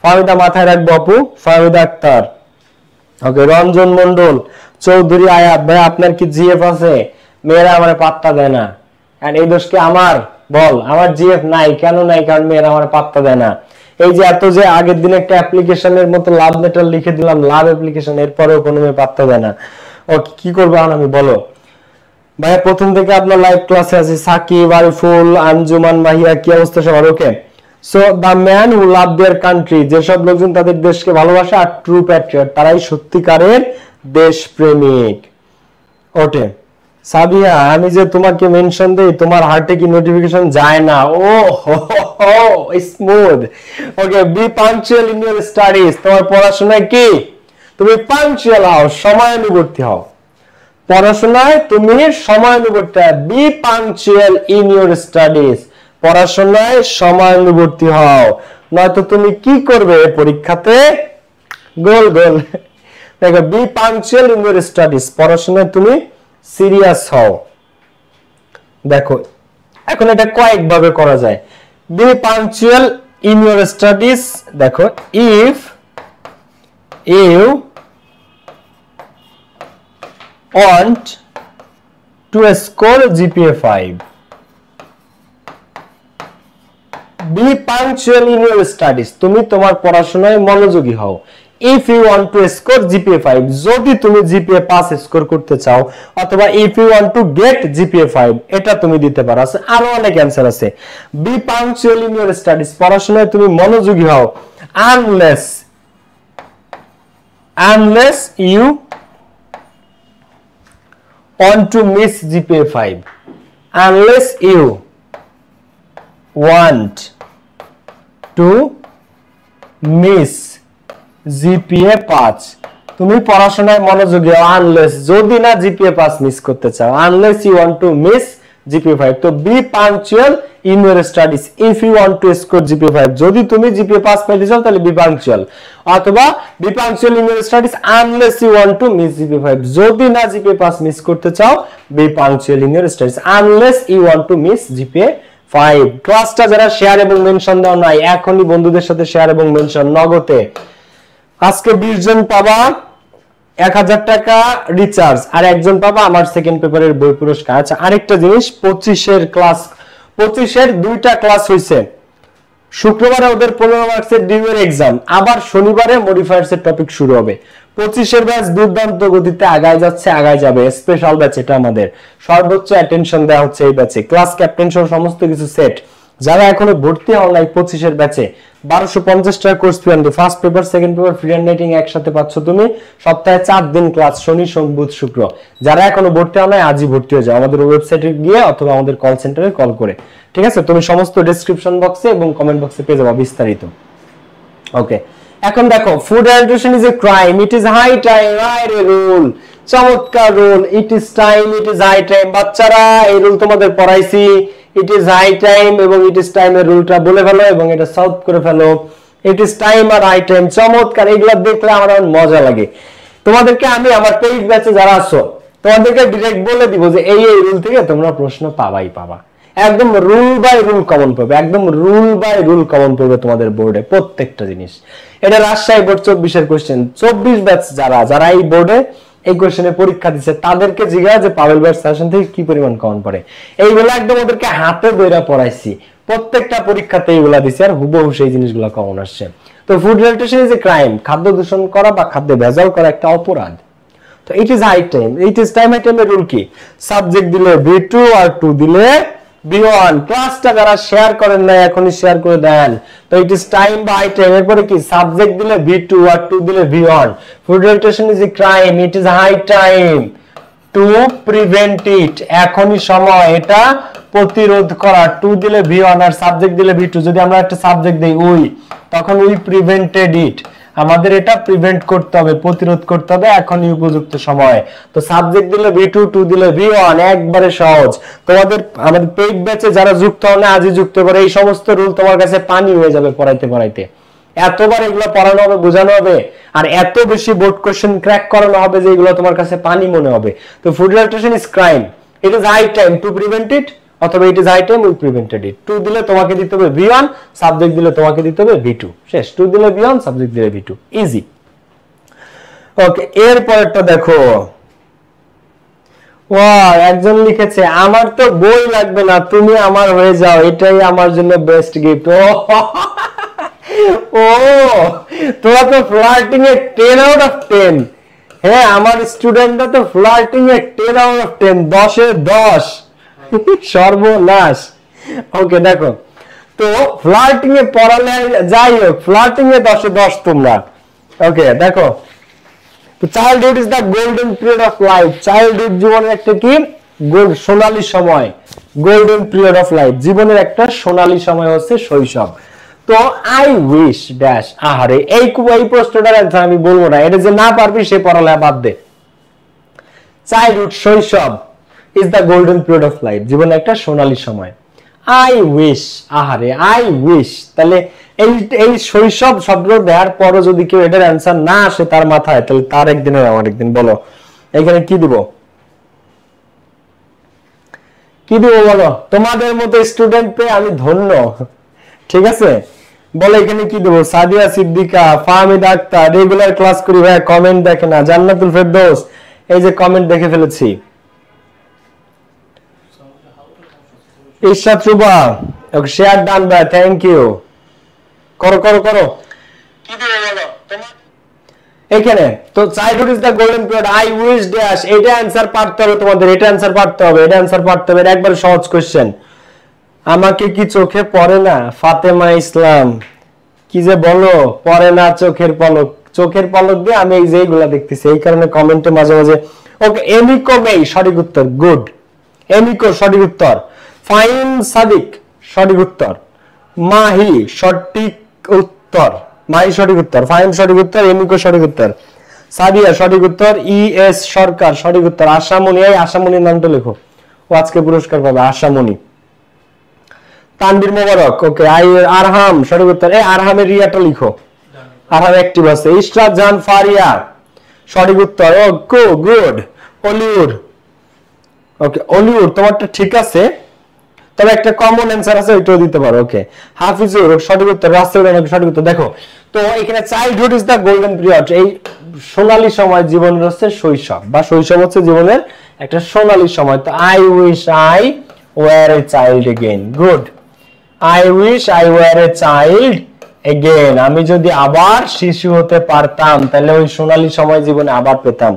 Speaker 1: ফাহমিদা মাথায় রাখবো আপু, ফাহমিদা আক্তার। ওকে, রঞ্জন মন্ডল, চৌধুরী আয়াত, ভাই আপনার কি জিএফ আছে? মেয়েরা আমার পাত্তা দেয় না, আর এই দোষ কি আমার? বল, আমার জিএফ নাই কেন? নাই কারণ মেয়েরা আমার পাত্তা দেয় না। এই যে এত যে আগের দিন একটা অ্যাপ্লিকেশনের মতো লাভ লেটার লিখে দিলাম, লাভ অ্যাপ্লিকেশন, এরপরেও কোনো মেয়ে পাত্তা দেয় না। ও কি করবো আমি, বলো? ভাইয়া প্রথম থেকে আপনার লাইভ ক্লাসে আছি, সাকিব, আরিফুল, আঞ্জুমান, মাহিয়া, কি অবস্থা সবার? Okay, so the man who love their country, যেসব লোকজন তাদের দেশকে ভালোবাসে, আর ট্রু প্যাট্রিয়ট, তারাই সত্যিকারের দেশপ্রেমিক। ওকে সাবিয়া, আমি যে তোমাকে মেনশন দেই, তোমার হার্টে কি নোটিফিকেশন যায় না? ও হো smooth. Okay, be punctual in your studies, তোমার পড়াশোনায় কি তুমি পাঞ্চুয়াল হও, সময়ানুবর্তী হও। পড়াশোনায় তুমি সময়ানুবর্তী, be punctual in your studies, পড়াশোনায় সময়ানুবর্তী হও, নয়তো তুমি কি করবে পরীক্ষাতে গোল গোল। দেখো, be punctual in your studies, পড়াশোনায় তুমি সিরিয়াস হও। দেখো এখন এটা কয়েকভাবে করা যায়। Be punctual in your studies, দেখো if you want to score GPA 5, be punctual in your studies, তুমি তোমার পড়াশোনায় মনোযোগী হও। if you want to score GPA 5, যদি তুমি GPA 5 স্কোর করতে চাও, অথবা if you want to get GPA 5, এটা তুমি দিতে পারো। আছে আরো অনেক অ্যানসার আছে। be punctual in your studies, পড়াশোনায় তুমি মনোযোগী হও, unless you want to miss GPA 5, unless you want to miss GPA 5, তুমি পড়াশোনায় মনোযোগী হও আনলেস, যদি না GPA 5 মিস করতে চাও, unless you want to miss GPA 5। তো be punctual in your studies if you want to score GPA 5, যদি তুমি GPA 5 পেতে চাও তাহলে বি পাঞ্চুয়াল, অথবা be punctual in your studies unless you want to miss GPA 5, যদি না GPA 5 miss করতে চাও, be punctual in your studies unless you want to miss GPA 5। ক্লাসটা যারা শেয়ার এবং মেনশন দাও নাই, এখনই বন্ধুদের সাথে শেয়ার এবং মেনশন নগদে। আজকে 20 জন পাবা 1000 টাকা রিচার্জ, আর একজন পাবা আমার সেকেন্ড পেপারের বই পুরস্কার। আচ্ছা, আরেকটা জিনিস, 25 এর দুইটা ক্লাস হইছে। শুক্রবারে ওদের 15 মার্কসের ডিউ এর এক্সাম, আবার শনিবারে মডিফায়ার্স এর টপিক শুরু হবে। 25 এর ব্যাচ দুর্দান্ত গতিতে আগায় যাচ্ছে, আগায় যাবে। স্পেশাল ব্যাচ এটা আমাদের, সর্বোচ্চ অ্যাটেনশন দেওয়া হচ্ছে এই ব্যাচে, ক্লাস ক্যাপ্টেন সহ সমস্ত কিছু সেট। যারা এখনো ভর্তি হন নাই 25 এর ব্যাচে, 1250 টাকা কোর্স ফি আনবে, first paper second paper free hand writing একসাথে পাচ্ছ তুমি। সপ্তাহে 4 দিন ক্লাস, শনি সোম বুধ শুক্র। যারা এখনো ভর্তি হন নাই আজই ভর্তি হয়ে যাও, আমাদের ওয়েবসাইটে গিয়ে অথবা আমাদের কল সেন্টারে কল করে। ঠিক আছে, তুমি সমস্ত ডেসক্রিপশন বক্সে এবং কমেন্ট বক্সে পেয়ে যাবে বিস্তারিত। ওকে, এখন দেখো, food addiction is a crime, it is high time, right a rule, চমৎকার rule, it is time, it is high time. বাচ্চারা এই রুল তোমাদের পড়াইছি, ইট ইজ হাই টাইম এবং ইট ইজ টাইম এর রুলটা বলে ফেলো এবং এটা সলভ করে ফেলো। ইট ইজ টাইম আর হাই টাইম, চমৎকার। এগুলো দেখলে আমার অনেক মজা লাগে। তোমাদেরকে আমি আমার পেইড ব্যাচে যারা আছো তোমাদেরকে ডাইরেক্ট বলে দিব যে এই রুল থেকে তোমরা প্রশ্ন পাবাই পাবা, একদম রুল বাই রুল কমন পাবে, একদম রুল বাই রুল কমন পাবে তোমাদের বোর্ডে প্রত্যেকটা জিনিস। এটা রাজশাহী বোর্ড 24 এর কোশ্চেন। 24 ব্যাচ যারা এই বোর্ডে এই কোশ্চেনে পরীক্ষা দিচ্ছে তাদেরকে জিজ্ঞাসা যে পাবেল ভাইয়ের সেশন থেকে কি পরিমাণ কমন পড়ে। এইগুলো একদম ওদেরকে হাতে ধরে পড়াইছি, প্রত্যেকটা পরীক্ষাতে এইগুলা দিছি, আর হুবহু সেই জিনিসগুলো কমন আসছে। তো food nutrition is a crime, খাদ্য দূষণ করা বা খাদ্যে ভেজাল করা একটা অপরাধ। তো it is high time, it is time, high টাইমের রুল কি? সাবজেক্ট দিলে B2 আর 2 দিলে B1। ক্লাসটা যারা শেয়ার করেন না এখনই শেয়ার করে দেন। তো ইট ইজ টাইম বা হাই টাইম, এরপরে কি? সাবজেক্ট দিলে B2 আর 2 দিলে B1। Food nutrition is a crime, it is high time to prevent it, এখনই সময় এটা প্রতিরোধ করা। 2 দিলে B1 আর সাবজেক্ট দিলে B2। যদি আমরা একটা সাবজেক্ট দেই উই, তখন উই প্রিভেন্টেড ইট, আমাদের এটা প্রিভেন্ট করতে হবে, প্রতিরোধ করতে হবে, এখনই উপযুক্ত সময়। তো সাবজেক্ট দিলে B2, 2 দিলে B1, একবারে সহজ। তোমাদের আমাদের পেইড ব্যাচে যারা যুক্ত হন আজই যুক্ত করে, এই সমস্ত রুল তোমার কাছে পানি হয়ে যাবে পড়াইতে পড়াইতে। এতবার এগুলো পড়ানো হবে, বোঝানো হবে, আর এত বেশি বোর্ড কোশ্চেন ক্র্যাক করানো হবে যে এগুলো তোমার কাছে পানি মনে হবে। তো food nutrition is crime, it is high time to prevent it, অথবা it is high time we prevented it. 2 দিলে তোমাকে দিতে হবে B1, সাবজেক্ট দিলে তোমাকে দিতে হবে B2, শেষ। 2 দিলে B1, সাবজেক্ট দিলে B2, ইজি। ওকে, এর পরেরটা দেখো। ওয়াও, একজন লিখেছে আমার তো বই লাগবে না, তুমি আমার হয়ে যাও, এটাই আমার জন্য বেস্ট গিফট। ও তোরা তো ফ্লার্টিং এ 10 আউট অফ 10। হ্যাঁ আমার স্টুডেন্টরা তো ফ্লার্টিং এ 10 আউট অফ 10, 10 এ 10 সর্বনাশ। ওকে দেখো, তো ফ্লার্টিং এ পড়ালে যাই হোক, ফ্লার্টিং এ 10 এ 10 তোমরা। ওকে দেখো, তো childhood is the golden period of life. Childhood জীবনের একটা কি সোনালী সময়, গোল্ডেন পিরিয়ড অফ লাইফ, জীবনের একটা সোনালী সময় হচ্ছে শৈশব। তো আই উইশ ড্যাশ, আহারে এই প্রশ্নটার অ্যান্সার আমি বলবো না, এটা যে না পারবি সে পড়ালেখা বাদ দে। চাইল্ডহুড শৈশব is the golden period of life, জীবনের একটা সোনালী সময়। আই উইশ, আহারে আই উইশ, তাহলে এই শৈশব শব্দ দেওয়ার পরও যদি কেউ এটার অ্যান্সার না আসে তার মাথায়, তাহলে তার একদিন আমার একদিন। বলো এখানে কি দিব, কি দিব বলো? তোমাদের মতো স্টুডেন্ট পেয়ে আমি ধন্য, ঠিক আছে? বলো এখানে কি দেবো? সাদিয়া সিদ্দিকা, ফাহমিদ আক্তার, রেগুলার ক্লাস করি ভাই, কমেন্ট দেখে না। জান্নাতুল ফেরদৌস, এই যে কমেন্ট দেখে ফেলেছি। ইরশাদ সুবা, ওকে শেয়ার ডান ভাই, থ্যাংক ইউ। করো করো করো, কি দেবো বলো তোমার এখানে? তো childhood is the golden period, I wish dash, এটা অ্যানসার পারতে হবে তোমাদের, এটা অ্যানসার পারতে হবে, এটা অ্যানসার পারতে হবে, একবার সহজ কোশ্চেন। আমাকে কি চোখে পড়ে না? ফাতেমা ইসলাম, কি যে বলো, পড়ে না চোখের পলক, চোখের পলক দিয়ে আমি এই যে এইগুলা দেখতেছি, এই কারণে কমেন্টে মাঝে মাঝে। ওকে এমিকো মেই সঠিক উত্তর, গুড। এমিকো সঠিক উত্তর। ফাইন সাদিক সঠিক উত্তর। মাহি সঠিক উত্তর, মাহি সঠিক উত্তর। ফাইন সঠিক উত্তর, এমিকো সঠিক উত্তর। সাদিয়া সঠিক উত্তর। ইএস সরকার সঠিক উত্তর। আশামণি, এই আশামণির নামটা লেখো, ও আজকে পুরস্কার পাবে, আশামণি। তানভীর মোবারক, ওকে। আরহাম সঠিক উত্তর। এই আরহামের রিয়াটা লিখো, আরহাম অ্যাক্টিভ আছে। ইশরাত জাহান ফারিয়া সঠিক উত্তর। ও গুড। অলিউড, ওকে অলিউড তোমারটা ঠিক আছে, তবে একটা কমন অ্যানসার আছে, ওইটাও দিতে পারো। ওকে হাফিজুর সঠিক উত্তর। রাসেল সঠিক উত্তর। দেখো তো এখানে childhood is the golden period, এই সোনালী সময় জীবনের হচ্ছে শৈশব, বা শৈশব হচ্ছে জীবনের একটা সোনালী সময়। তো I wish I were a child again, good. I wish I were a child again, আমি যদি আবার শিশু হতে পারতাম তাহলে ওই সোনালী সময় জীবনে আবার পেতাম।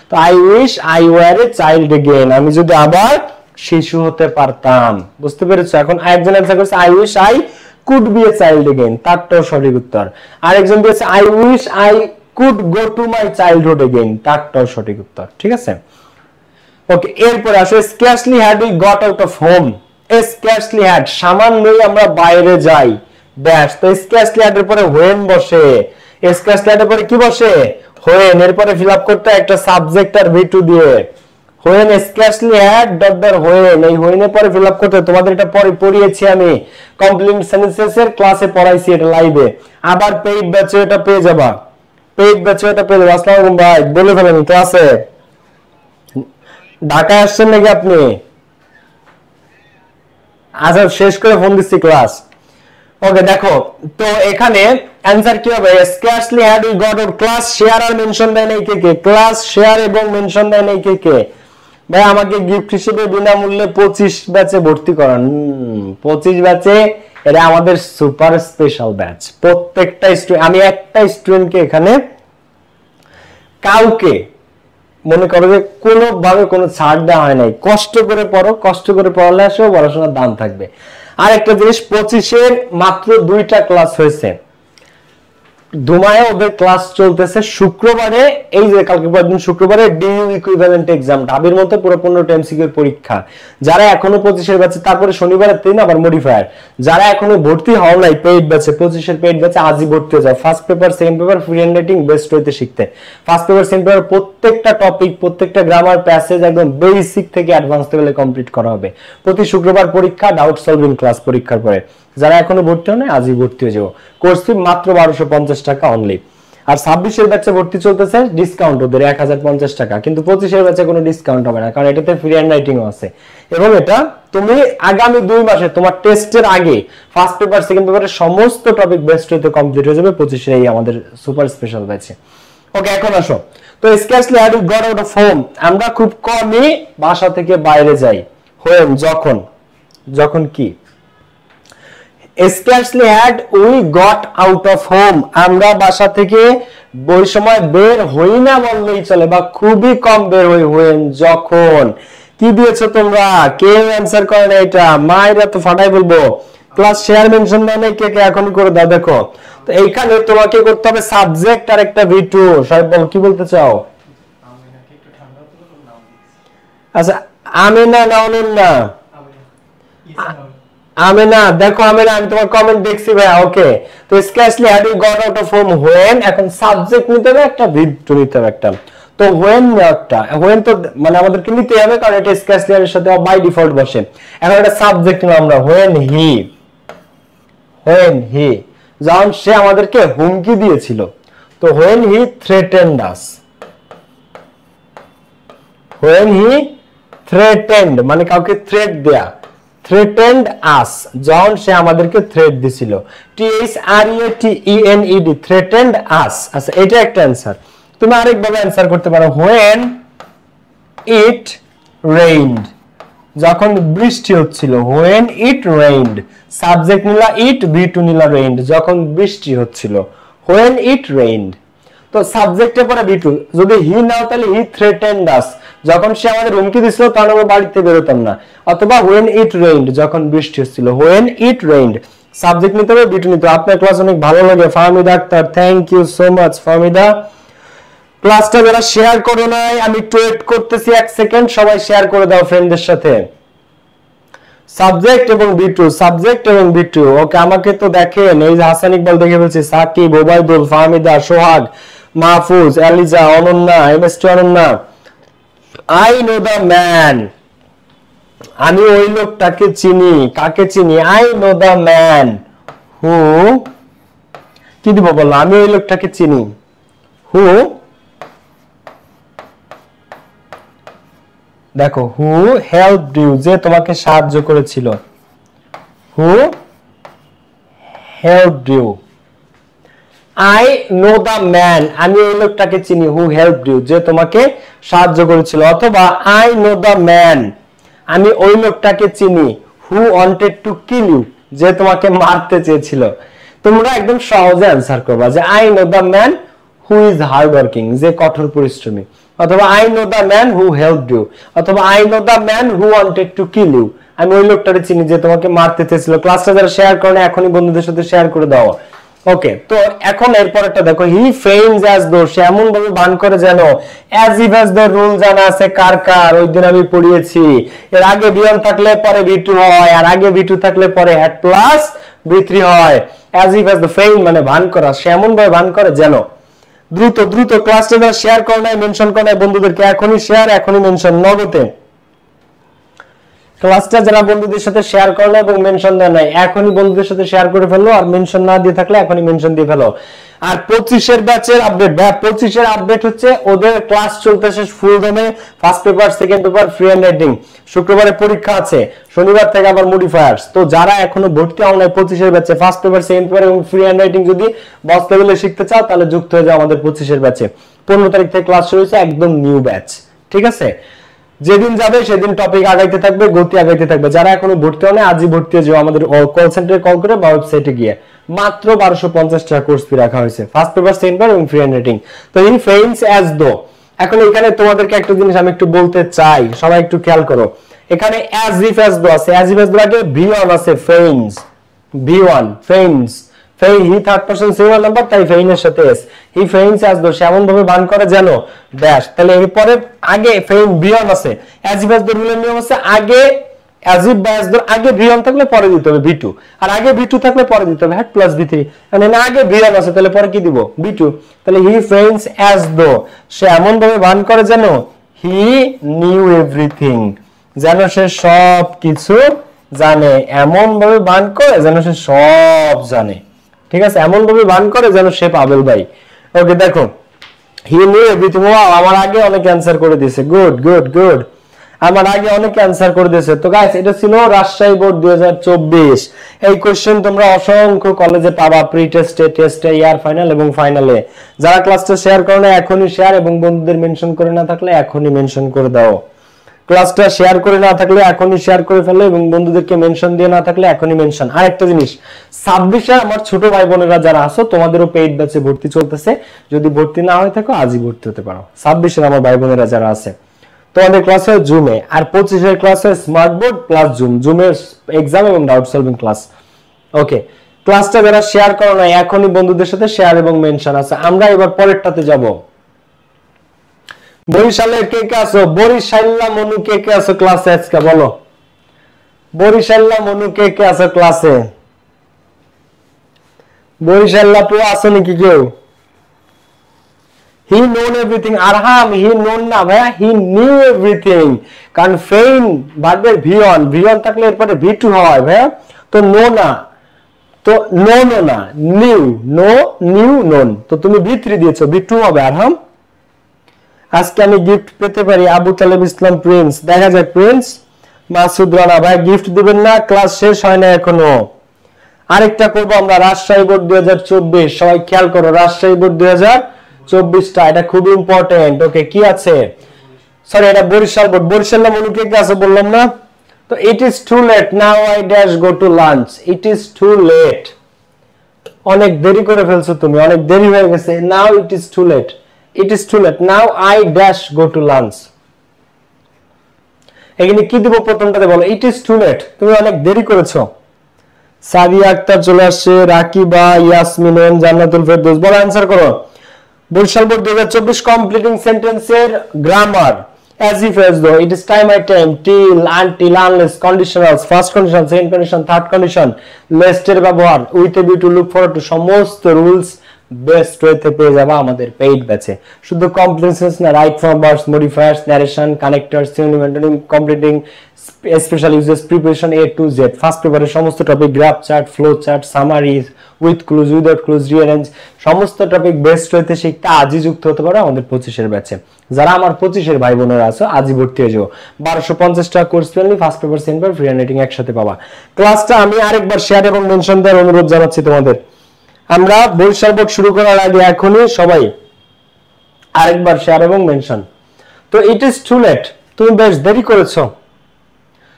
Speaker 1: তো I wish I were a child again, আমি যদি আবার শিশু হতে পারতাম। বুঝতে পেরেছো? এখন আরেকজন অ্যানসার করেছে I wish I could be a child again, তারটাও সঠিক উত্তর। আরেকজন বলেছে I wish I could go to my childhood again, তারটাও সঠিক উত্তর। ঠিক আছে, ওকে। এরপরে আসো scarcely had we got out of home, scarcely had সামান্যই আমরা বাইরে যাই ড্যাশ। তো scarcely had এর পরে when বসে, scarcely had এর পরে কি বসে? when। এরপরে ফিল আপ করতে একটা সাবজেক্ট আর V2 দিয়ে। when scarcely had dot dot when, এই when এর পরে ফিল আপ করতে, তোমাদের এটা পরে পড়িয়েছি আমি, কমপ্লিমেন্ট সেন্টেন্সেস এর ক্লাসে পড়াইছি এটা লাইভে। আবার পেইড ব্যাচে এটা পেয়ে যাবা, পেইড ব্যাচে এটা পেয়ে যাবা। আসসালামু আলাইকুম ভাই, বলে ফেলেন ক্লাসে। ঢাকায় আসছেন নাকি আপনি? আচ্ছা শেষ করে ফোন দিচ্ছি ক্লাস। ওকে দেখো তো এখানে অ্যানসার কি হবে? scarcely had we got out, class share আর মেনশন দেয় নাই কে কে? ক্লাস শেয়ার এবং মেনশন দেয় নাই কে কে? ভাই আমাকে গিফট হিসেবে বিনামূল্যে 25 ব্যাচে ভর্তি করান। 25 ব্যাচে, এটা আমাদের সুপার স্পেশাল ব্যাচ। প্রত্যেকটা স্টুডেন্ট, আমি একটা স্টুডেন্টকে এখানে কাউকে মনে করো যে কোনোভাবে কোনো ছাড় দেওয়া হয় নাই। কষ্ট করে পড়ো, কষ্ট করে পড়ালে আসো, পড়াশোনার দাম থাকবে। আর একটা জিনিস, 25-এর মাত্র 2টা ক্লাস হয়েছে, ধুমায় ওদের ক্লাস চলতেছে। শুক্রবারে, এই যে কালকে পরদিন শুক্রবারে ডিইউ ইকুইভ্যালেন্ট এক্সাম, ঢাবির মতো পুরো 15টা এমসিকিউ পরীক্ষা। যারা এখনো 25-এর ব্যাচে, তারপরে শনিবারের দিন আবার মডিফায়ার। যারা এখনো ভর্তি হও নাই পেইড ব্যাচে, 25-এর পেইড ব্যাচে আজই ভর্তি হয়ে যায়। First paper, second paper, free hand writing best হইতে শিখতে। ফার্স্ট পেপার, সেকেন্ড পেপার প্রত্যেকটা টপিক, প্রত্যেকটা গ্রামার, প্যাসেজ একদম বেসিক থেকে অ্যাডভান্স লেভেলে কমপ্লিট করা হবে। প্রতি শুক্রবার পরীক্ষা, ডাউট সলভিং ক্লাস পরীক্ষার পরে। যারা এখনো ভর্তি হও নাই আজই ভর্তি হয়ে যাবো। কোর্স ফি মাত্র 1250 টাকা অনলি। আর 26-এর ব্যাচে ভর্তি চলতেছে, ডিসকাউন্ট ওদের 1050 টাকা, কিন্তু 25-এর ব্যাচে কোনো ডিসকাউন্ট হবে না, কারণ এটাতে ফ্রি হ্যান্ড রাইটিংও আছে। এবং এটা তুমি আগামী 2 মাসে তোমার টেস্টের আগে ফার্স্ট পেপার, সেকেন্ড পেপারের সমস্ত টপিক বেস্ট হইতে কমপ্লিট হয়ে যাবে 25-এর এই আমাদের সুপার স্পেশাল ব্যাচে। ওকে এখন আসো, তো scarcely had we got out of home, আমরা খুব কমই বাসা থেকে বাইরে যাই। when যখন, যখন কি? scarcely had we got out of home, আমরা বাসা থেকে ওই সময় বের হই না বললেই চলে, বা খুবই কম বের হই when, যখন। কি দিয়েছো তোমরা? কেউ অ্যানসার করে না এটা, মায়েরা তো ফাটাই বলবো। ক্লাস শেয়ার মেনশন দাও নাই কে কে, এখনই করে দাও। দেখো তো এইখানে তোমাকে করতে হবে সাবজেক্ট আর একটা V2। সবাই বল কি বলতে চাও? আচ্ছা আমিনা না অনন্যা? আমিনা, দেখো আমিনা আমি তোমার কমেন্ট দেখছি ভাই। ওকে, তো স্ক্র্যাচলি have you got out of home when, এখন সাবজেক্ট নিতে হবে একটা, V2 নিতে হবে একটা। তো when একটা, when তো মানে আমাদেরকে নিতে হবে কারণ এটা স্ক্র্যাচলি এর সাথে বাই ডিফল্ট বসে। এখন একটা সাবজেক্ট নিলাম আমরা when he, যখন সে আমাদেরকে হুমকি দিয়েছিল। তো when he threatened us, when he threatened মানে কাউকে থ্রেট দেয়া, threatened us যখন সে আমাদেরকে থ্রেট দিছিল। THREATENED, threatened us। আচ্ছা এটা একটা অ্যানসার। তুমি আরেকভাবে অ্যানসার করতে পারো when it rained, যখন বৃষ্টি হচ্ছিল। when it rained, সাবজেক্ট নিলা it, V2 নিলা rained, যখন বৃষ্টি হচ্ছিল when it rained। তো সাবজেক্টের পরে V2, যদি হি নাও তাহলে হি threatened us, যখন সে আমাদের হুমকি দিছিল তখন আমরা বাড়িতে বের হতাম না। অথবা when it rained, যখন বৃষ্টি হচ্ছিল when it rained, সাবজেক্ট নিতে হবে V2 নিতে হবে। আপনার ক্লাস অনেক ভালো লাগে Fahmida Akter, thank you so much Fahmida. ক্লাসটা যারা শেয়ার করো নাই আমি একটু ওয়েট করতেছি 1 সেকেন্ড, সবাই শেয়ার করে দাও ফ্রেন্ডদের সাথে। সাবজেক্ট এবং V2, সাবজেক্ট এবং V2। ওকে, আমাকে তো দেখেন এই যে হাসান ইকবাল দেখে ফেলছি, Shakib, Obaidul, Fahmida, Sohag, Mahfuz, Eliza, Ananya, MST Ananya. I know the man, আমি ওই লোকটাকে চিনি। কাকে চিনি? I know the man who, কি দিব বলো? আমি ওই লোকটাকে চিনি। হু, দেখো হু হেল্পড ইউ, যে তোমাকে সাহায্য করেছিল। Who helped you. I know the man, আমি ওই লোকটাকে চিনি। হু হেল্পড ইউ, যে তোমাকে সাহায্য করেছিল। অথবা আই নো দ্য ম্যান, আমি ওই লোকটাকে চিনি। Who wanted to kill you, যে তোমাকে মারতে চেয়েছিল। তোমরা একদম সহজে অ্যানসার করবা যে I know the man who is hard working, যে কঠোর পরিশ্রমী। অথবা I know the man who helped you, অথবা I know the man who wanted to kill you, আমি ওই লোকটাকে চিনি যে তোমাকে মারতে চেয়েছিল। ক্লাসটা যারা শেয়ার করে না এখনই বন্ধুদের সাথে শেয়ার করে দাও। ওকে, তো এখন এরপরটা দেখো, হি ফেইনস অ্যাজ দো, সে এমন ভাবে ভান করে যেন, as if as the rule জানা আছে কার কার, ওই দিন আমি পড়িয়েছি। এর আগে বিয়ন থাকলে পরে V2 হয়, আর আগে V2 থাকলে পরে হ্যাড প্লাস V3 হয়। অ্যাজ ইফ অ্যাজ দ্য ফেইন মানে ভান করা, সে এমন ভাবে ভান করে যেন। দ্রুত দ্রুত ক্লাসটা যারা শেয়ার করে নাই, মেনশন করে নাই বন্ধুদেরকে, এখনই শেয়ার, এখনই মেনশন নগদে। ক্লাসটা যারা বন্ধুদের সাথে শেয়ার করলো এবং মেনশন দেয় নাই, এখনই বন্ধুদের সাথে শেয়ার করে ফেলো। আর মেনশন না দিয়ে থাকলে এখনই মেনশন দিয়ে ফেলো। আর 25 ব্যাচের আপডেট, 25 আপডেট হচ্ছে ওদের ক্লাস চলতেছে ফুল দমে। First paper, second paper, free hand writing. শুক্রবারে পরীক্ষা আছে, শনিবার থেকে আবার মডিফায়ার্স। তো যারা এখনো ভর্তি হও নাই 25 ব্যাচে, ফার্স্ট পেপার, সেকেন্ড পেপার এবং ফ্রি হ্যান্ড রাইটিং যদি বস লেভেলে শিখতে চাও তাহলে যুক্ত হয়ে যাও আমাদের 25 ব্যাচে। 15 তারিখ থেকে ক্লাস শুরু হয়েছে, একদম নিউ ব্যাচ। ঠিক আছে, যেদিন যাবে সেদিন টপিক আগাইতে থাকবে, গতি আগাইতে থাকবে। যারা এখনো ভর্তি হয় না আজই ভর্তি হয়ে যাও আমাদের কল সেন্টারে কল করে বা ওয়েবসাইটে গিয়ে। মাত্র 1250 টাকা কোর্স ফি রাখা হয়েছে, ফার্স্ট পেপার, সেকেন্ড পেপার এবং ফ্রি হ্যান্ড রাইটিং। তো হি ফেইনস অ্যাজ দো, এখন এখানে তোমাদেরকে একটা জিনিস আমি একটু বলতে চাই, সবাই একটু খেয়াল করো। এখানে অ্যাজ ইফ অ্যাজ দো আছে, অ্যাজ ইফ অ্যাজ দো আগে V1 আছে, ফেইনস, V1 ফেইনস, he third person singular number, তাই ফেইনের সাথে এস। হি ফেইনস অ্যাজ দো, সে এমন ভাবে ভান করে যেন ড্যাশ। তাহলে এরপরে আগে ফেইন V1 আছে, অ্যাজ ইফ অ্যাজ দো রুলের নিয়ম আছে আগে অ্যাজ ইফ বা অ্যাজ দো আগে V1 থাকলে পরে দিতে হবে V2, আর আগে V2 থাকলে পরে দিতে হবে হ্যাট প্লাস V3। মানে না আগে V1 আছে তাহলে পরে কি দিব? V2। তাহলে হি ফেইনস অ্যাজ দো, সে এমন ভাবে ভান করে যেন হি নিউ এভরিথিং, যেন সে সব কিছু জানে। এমন ভাবে ভান করে যেন সে সব জানে। ঠিক আছে, এমন ভাবে বান করে যেন সে পাবেল ভাই। ওকে, দেখো হি নিউ এভরিথিং। আমার আগে অনেক অ্যানসার করে দিয়েছে, গুড গুড গুড, আমার আগে অনেক অ্যানসার করে দিয়েছে। তো গাইস এটা ছিল রাজশাহী বোর্ড 2024। এই কোশ্চেন তোমরা অসংখ্য কলেজে পাবা, প্রি টেস্টে, টেস্টে, ইয়ার ফাইনাল এবং ফাইনালে। যারা ক্লাসটা শেয়ার করো না এখনই শেয়ার, এবং বন্ধুদের মেনশন করে না থাকলে এখনই মেনশন করে দাও। ক্লাসটা শেয়ার করে না থাকলে এখনই শেয়ার করে ফেলো এবং বন্ধুদেরকে মেনশন দিয়ে না থাকলে এখনই মেনশন। আরেকটা জিনিস, 26-এ আমার ছোট ভাই বোনেরা যারা আছো তোমাদেরও পেইড ব্যাচে ভর্তি চলতেছে, যদি ভর্তি না হয়ে থাকো আজই ভর্তি হতে পারো। 26-এর আমার ভাই বোনেরা যারা আছে তোমাদের ক্লাস হয় জুমে, আর 25-এর ক্লাস হয় স্মার্ট বোর্ড প্লাস জুমের এক্সাম এবং ডাউট সলভিং ক্লাস। ওকে, ক্লাসটা যারা শেয়ার করো না এখনই বন্ধুদের সাথে শেয়ার এবং মেনশন আছে। আমরা এবার পরেরটাতে যাব। বরিশালের কে কে আছো? বরিশাল্লা মনু কে কে আছো ক্লাসে আজকে বলো? বরিশাল্লা মনু কে কে আছো ক্লাসে? বরিশাল্লা পুরো আছো নাকি কেউ? হি নোন এভরিথিং। আরহাম হি নোন না ভাইয়া, হি নিউ এভরিথিং। কারণ ফেইন ভার্বের ভিয়ন, ভিয়ন থাকলে এরপরে ভি2 হয় ভাইয়া, তো নো না, তো নো নো না, নিউ, নো নিউ নোন, তো তুমি ভি3 দিয়েছো, ভি2 হবে। আরহাম আজকে আমি গিফট পেতে পারি? আবু তালেব ইসলাম প্রিন্স, দেখা যায় প্রিন্স। মাসুদ রানা ভাই গিফট দিবেন না, ক্লাস শেষ হয় না এখনো। আরেকটা করবো আমরা, রাজশাহী বোর্ড 2024, সবাই খেয়াল করো রাজশাহী বোর্ড 2024টা, এটা খুব ইম্পর্টেন্ট। ওকে, কি আছে? সরি, এটা বরিশাল বোর্ড। বরিশাল না মনু কে আছে বললাম না? তো it is too late now I dash go to lunch. It is too late, অনেক দেরি করে ফেলছো তুমি, অনেক দেরি হয়ে গেছে। Now it is too late, it is too late now I dash go to lunch। এখানে কি দেব প্রথমটাতে বলো? it is too late, তুমি অনেক দেরি করেছো। সাদিয়া আক্তার চলে আসছে, রাকিবা, ইয়াসমিন, জান্নাতুল ফেরদৌস, বলো অ্যানসার করো। বরিশাল বোর্ড 2024 কমপ্লিটিং সেন্টেন্সের grammar as if as though, it is time I time, till, until, unless, conditionals, first condition, second condition, third condition, lest এর ব্যবহার, with a view to, look forward to, সমস্ত rules best ওয়েতে পেয়ে যাবা আমাদের paid ব্যাচে। শুধু completeness না, right form, verbs, modifiers, narration, connectors, synonym, antonym, completing, special uses, preparation A to Z, first পেপারের সমস্ত topic, graph chart, flow chart, summary, with clues, without clues, rearrange, সমস্ত টপিক বেস্ট ওয়েতে শিখতে আজই যুক্ত হতে পারো আমাদের 25-এর ব্যাচে। যারা আমার 25-এর ভাই বোনেরা আছো আজই ভর্তি হয়ে যাও। 1250 টাকা course fee, first paper, second paper, free hand writing একসাথে পাবা। ক্লাসটা আমি আরেকবার শেয়ার এবং মেনশন দেওয়ার অনুরোধ জানাচ্ছি তোমাদের। আমরা বরিশাল বোর্ড শুরু করার আগে এখনই সবাই আরেকবার শেয়ার এবং মেনশন। তো ইট ইজ টু লেট, তুমি বেশ দেরি করেছো।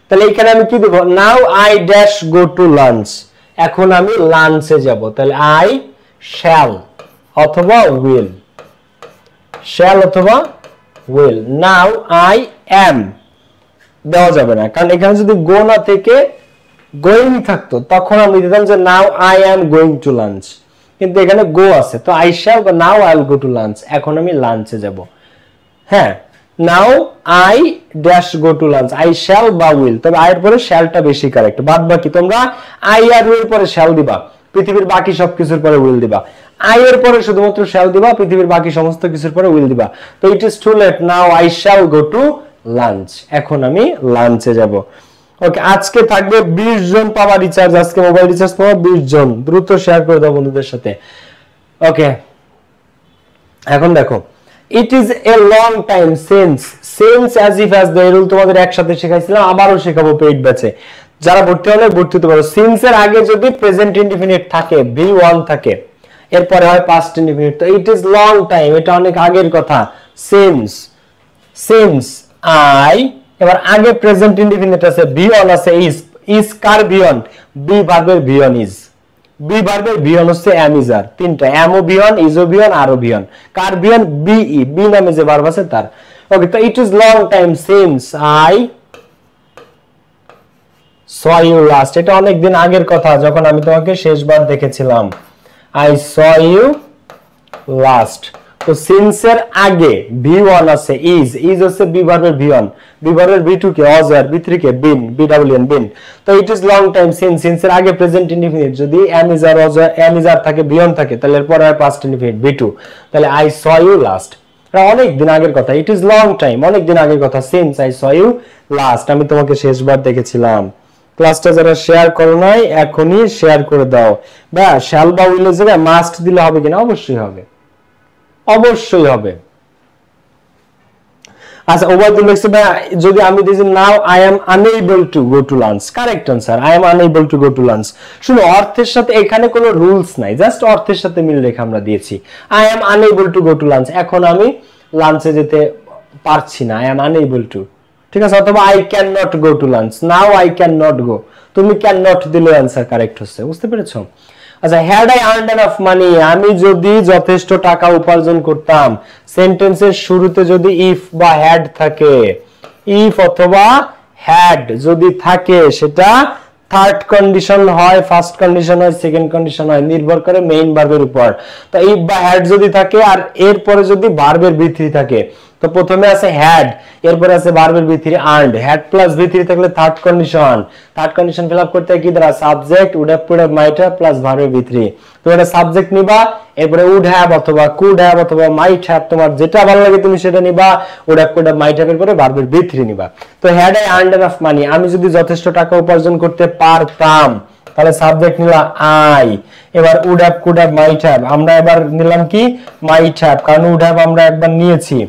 Speaker 1: তাহলে এখানে আমি কি দেব? Now I dash go to lunch, এখন আমি লাঞ্চে যাব। তাহলে আই শ্যাল অথবা উইল, শ্যাল অথবা উইল। নাও আই এম দেওয়া যাবে না, কারণ এখানে যদি গো না থেকে গোয়িং থাকতো তখন আমি দিতাম যে নাও I am going to lunch, কিন্তু এখানে গো আছে, তো আই শ্যাল বা now I will go to lunch, এখন আমি লাঞ্চে যাব। হ্যাঁ, নাও I dash go to lunch, I shall বা উইল, তবে আয়ের পরে শ্যালটা বেশি কারেক্ট। বাদ বাকি তোমরা আই আর উইল পরে শ্যাল দিবা, পৃথিবীর বাকি সবকিছুর পরে উইল দিবা। আই এর পরে শুধুমাত্র শ্যাল দিবা, পৃথিবীর বাকি সমস্ত কিছুর পরে উইল দিবা। তো it is too late now I shall go to lunch, এখন আমি লাঞ্চে যাব। ওকে, আজকে থাকবে 20 জন পাওয়া রিচার্জ, আজকে মোবাইল রিচার্জ পাওয়া 20 জন, দ্রুত শেয়ার করে দাও বন্ধুদের সাথে। ওকে, এখন দেখো, it is a long time since, since as if as the rule তোমাদের একসাথে শেখাইছিলাম, আবারও শেখাবো পেইড ব্যাচে। যারা ভর্তি হলে ভর্তি হতে পারো। সিন্স এর আগে যদি প্রেজেন্ট ইনডিফিনিট থাকে, V1 থাকে, এরপরে হয় পাস্ট ইনডিফিনিট, তো ইট ইজ লং টাইম, এটা অনেক আগের কথা। সিন্স, সিন্স আই, এবার আগে প্রেজেন্ট ইনডিফিনিট আছে, V1 আছে, is, is car V1? B ভার্বের V1 ইজ, বি ভার্বের V1 হচ্ছে am is are, তিনটা, am ও V1, is ও V1, আর ও V1, কার V1? be, বি নামে যে ভার্ব আছে তার। ওকে, তো it is long time since I saw you last, এটা অনেক দিন আগের কথা, যখন আমি তোমাকে শেষবার দেখেছিলাম। I saw you last, তো সিন্স এর আগে V1 আছে, ইজ হচ্ছে বি ভার্বের V1, বি ভার্বের V2 কে অজার, V3 কে বিন, BWN বিন। তো it is long time since, since এর আগে প্রেজেন্ট ইনডিফিনিট যদি am is are Ozer, am is are থাকে, V1 থাকে, তাহলে এরপর আর পাস্ট ইনডিফিনিট V2, তাহলে I saw you last, এটা অনেক দিন আগের কথা। ইট ইজ লং টাইম, অনেক দিন আগের কথা। Since I saw you last, আমি তোমাকে শেষবার দেখেছিলাম। ক্লাসটা যারা শেয়ার করো নাই এখনই শেয়ার করে দাও। বা শ্যাল বা উইলের জায়গায় মাস্ট দিলে হবে কিনা? অবশ্যই হবে, অবশ্যই হবে। আচ্ছা, ওবায়দুল লিখছে ভাই যদি আমি দিছি নাও I M unable to go to lunch, correct answer, I am unable to go to lunch. শুনো, অর্থের সাথে এখানে কোনো রুলস নাই, জাস্ট অর্থের সাথে মিল রেখে আমরা দিয়েছি। I am unable to go to lunch, এখন আমি লাঞ্চে যেতে পারছি না, আই এম আনএবল টু, ঠিক আছে, অথবা I can not go to lunch, now I can not go, তুমি ক্যান নট দিলে অ্যান্সার কারেক্ট হচ্ছে। বুঝতে পেরেছো? আচ্ছা, had I earned enough money, আমি যদি যথেষ্ট টাকা উপার্জন করতাম। সেন্টেন্সের শুরুতে যদি ইফ বা হ্যাড থাকে, ইফ অথবা হ্যাড যদি থাকে, সেটা থার্ড কন্ডিশন হয়, ফার্স্ট কন্ডিশন হয়, সেকেন্ড কন্ডিশন হয়, নির্ভর করে মেইন ভার্বের উপর। তো ইফ বা হ্যাড যদি থাকে আর এরপরে যদি ভার্বের V3 থাকে, তো প্রথমে আছে হ্যাড, এরপরে আছে ভার্বের V3 earned, had plus V3 থাকলে third condition. Third condition fill up করতে কি দ্বারা? Subject, would have, could have, might have plus ভার্বের V3। তো এটা সাবজেক্ট নিবা, এরপরে উড হ্যাভ অথবা কুড হ্যাভ অথবা মাইট হ্যাভ, তোমার যেটা ভালো লাগে তুমি সেটা নিবা। Would have, could have, might have এর পরে ভার্বের V3 নিবা। তো had I earned enough money, আমি যদি যথেষ্ট টাকা উপার্জন করতে পারতাম, তাহলে সাবজেক্ট নিলাম আই। এবার would have, could have, might have, আমরা এবার নিলাম কি? মাইট হ্যাভ, কারণ উড হ্যাভ আমরা একবার নিয়েছি।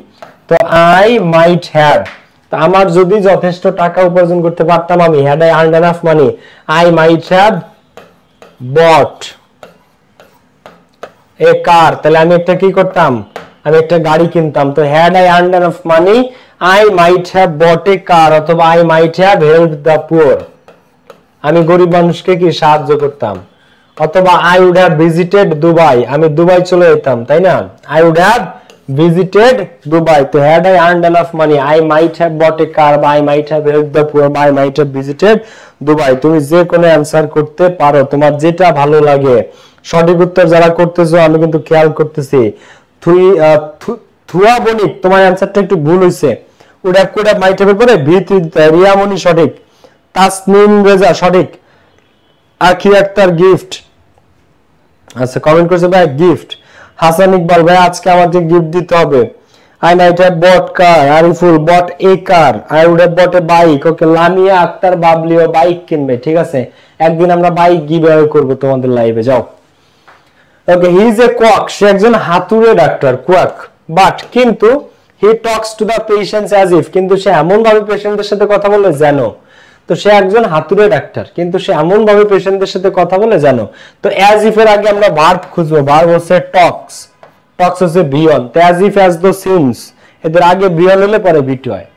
Speaker 1: তো আই মাইট হ্যাভ, তো আমার যদি যথেষ্ট টাকা উপার্জন করতে পারতাম আমি, had I earned enough money, I might have bought a car, তাহলে আমি একটা কি করতাম? আমি একটা গাড়ি কিনতাম। তো had I earned enough money, I might have bought a car, অথবা I might have helped the poor, আমি গরিব মানুষকে কি সাহায্য করতাম। অথবা I would have visited Dubai, আমি দুবাই চলে যেতাম, তাই না? I would have visited Dubai. তো had I earned enough money, I might have bought a car, I might have helped the poor, I might have visited Dubai. তুমি যে কোনো answer করতে পারো, তোমার যেটা ভালো লাগে। সঠিক উত্তর যারা করতেছো আমি কিন্তু খেয়াল করতেছি। থুয়া বণিক, তোমার অ্যানসারটা একটু ভুল হইছে। Would have, could have, might have এর পরে V3 দিতে হয়। রিয়ামণি সঠিক, তাসনিম রেজা সঠিক, আখি আক্তার গিফট, আচ্ছা কমেন্ট করছে ভাই গিফট। হাসান ইকবাল ভাই আজকে আমাকে গিফট দিতে হবে। I might have bought car, Ariful bought a car, I would have bought a bike. Okay, Lamia Akter বাবলিও বাইক কিনবে, ঠিক আছে, একদিন আমরা বাইক গিভঅ্যাওয়ে করব তোমাদের লাইভে, যাও। ওকে, হি ইজ এ কোয়াক, সে একজন হাতুড়ে ডাক্তার, কোয়াক। বাট কিন্তু he talks to the patients as if, কিন্তু সে এমন ভাবে পেশেন্টদের সাথে কথা বলে যেন। তো সে একজন হাতুড়ে ডাক্তার, কিন্তু সে এমন ভাবে পেশেন্টদের সাথে কথা বলে জানো। তো অ্যাজ ইফ এর আগে আমরা ভার্ব খুঁজবো, ভার্ব হচ্ছে টক্স, টক্স হচ্ছে বিয়ন। তো as if, as though, since, এদের আগে বিয়ন হলে পরে ভিটু হয়,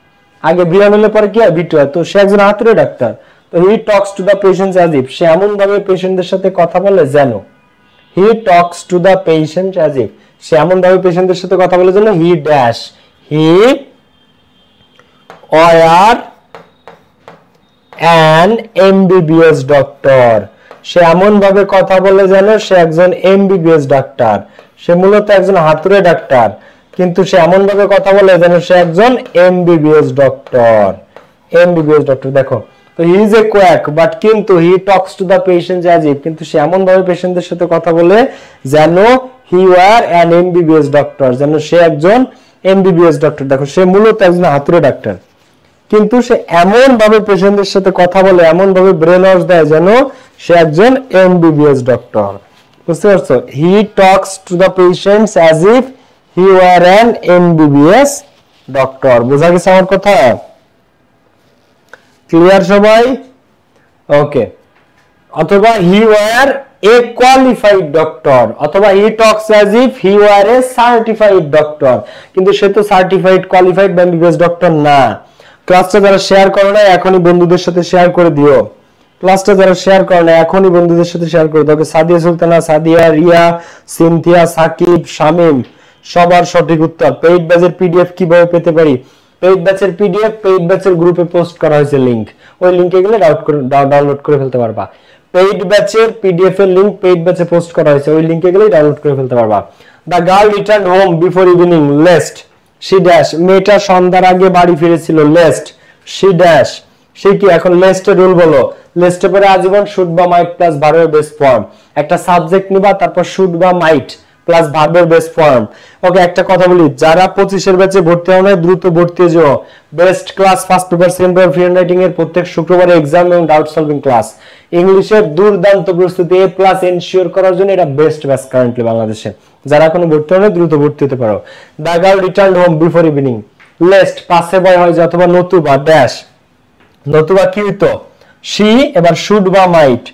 Speaker 1: আগে বিয়ন হলে পরে কি হয়? ভিটু হয়। তো সে একজন হাতুড়ে ডাক্তার। তো he talks to the patients as if, সে এমন ভাবে পেশেন্টদের সাথে কথা বলে যেন। He talks to the patient as if, সে এমন ভাবে পেশেন্টদের সাথে কথা বলে যেন। He dash, he were an MBBS doctor, সে এমন ভাবে কথা বলে যেন সে একজন MBBS ডাক্তার। সে মূলত একজন হাতুড়ে ডাক্তার, কিন্তু সে এমন ভাবে কথা বলে যেন সে একজন MBBS ডক্টর। MBBS ডক্টর, দেখো। তো he is a quack, but কিন্তু he talks to the patient as if, কিন্তু সে এমন ভাবে পেশেন্টদের সাথে কথা বলে যেন he were an MBBS doctor, যেন সে একজন MBBS ডক্টর। দেখো, সে মূলত একজন হাতুড়ে ডাক্তার, কিন্তু সে এমন ভাবে পেশেন্টদের সাথে কথা বলে, এমন ভাবে ব্রেন ওয়াশ দেয় যেন সে একজন MBBS ডক্টর। বুঝতে পারছো? He talks to the patients as if he were an MBBS doctor. বুঝা গেছে আমার কথা? ক্লিয়ার সবাই? ওকে। অথবা he were a qualified doctor, অথবা he talks as if he were a certified doctor, কিন্তু সে তো সার্টিফাইড, কোয়ালিফাইড বা MBBS ডক্টর না। ক্লাসটা যারা শেয়ার করো না এখনই বন্ধুদের সাথে শেয়ার করে দিও। ক্লাসটা যারা শেয়ার করো না এখনই বন্ধুদের সাথে শেয়ার করে দাও। সাদিয়া সুলতানা, সাদিয়া, রিয়া, সিনথিয়া, সাকিব, শামিম, সবার সঠিক উত্তর। পেইড ব্যাচের পিডিএফ কিভাবে পেতে পারি? পেইড ব্যাচের পিডিএফ পেইড ব্যাচের গ্রুপে পোস্ট করা হয়েছে লিংক, ওই লিংকে গেলে ডাউনলোড করে ফেলতে পারবা। পেইড ব্যাচের পিডিএফ এর লিংক পেইড ব্যাচে পোস্ট করা হয়েছে, ওই লিংকে গেলে ডাউনলোড করে ফেলতে পারবা। The girl return home before evening lest, she dash, মেয়েটা সন্ধ্যার আগে বাড়ি ফিরেছিল লেস্ট, শি ড্যাশ, সে কি? এখন লেস্টের রুল বলো। লেস্টে পরে আজীবন শুড বা মাইট প্লাস ভার্বের বেস ফর্ম, একটা সাবজেক্ট নিবা, তারপর শুড বা মাইট প্লাস ভার্বের বেস ফর্ম। ওকে, একটা কথা বলি, যারা 25 এর ব্যাচে ভর্তি হও না দ্রুত ভর্তি হয়ে যাও। Best class, first paper, second paper, free hand writing এর প্রত্যেক শুক্রবারে এক্সাম এবং ডাউট সলভিং ক্লাস। ইংলিশের দুর্দান্ত প্রস্তুতি A+ এনশিওর করার জন্য এটা বেস্ট ব্যাচ কারেন্টলি বাংলাদেশে। যারা এখনো ভর্তি হও না দ্রুত ভর্তি হতে পারো। The girl return home before evening, lest পাসে বয় হয় অথবা নতুবা ড্যাশ, নতুবা কি হইতো? শি, এবার শুড বা মাইট,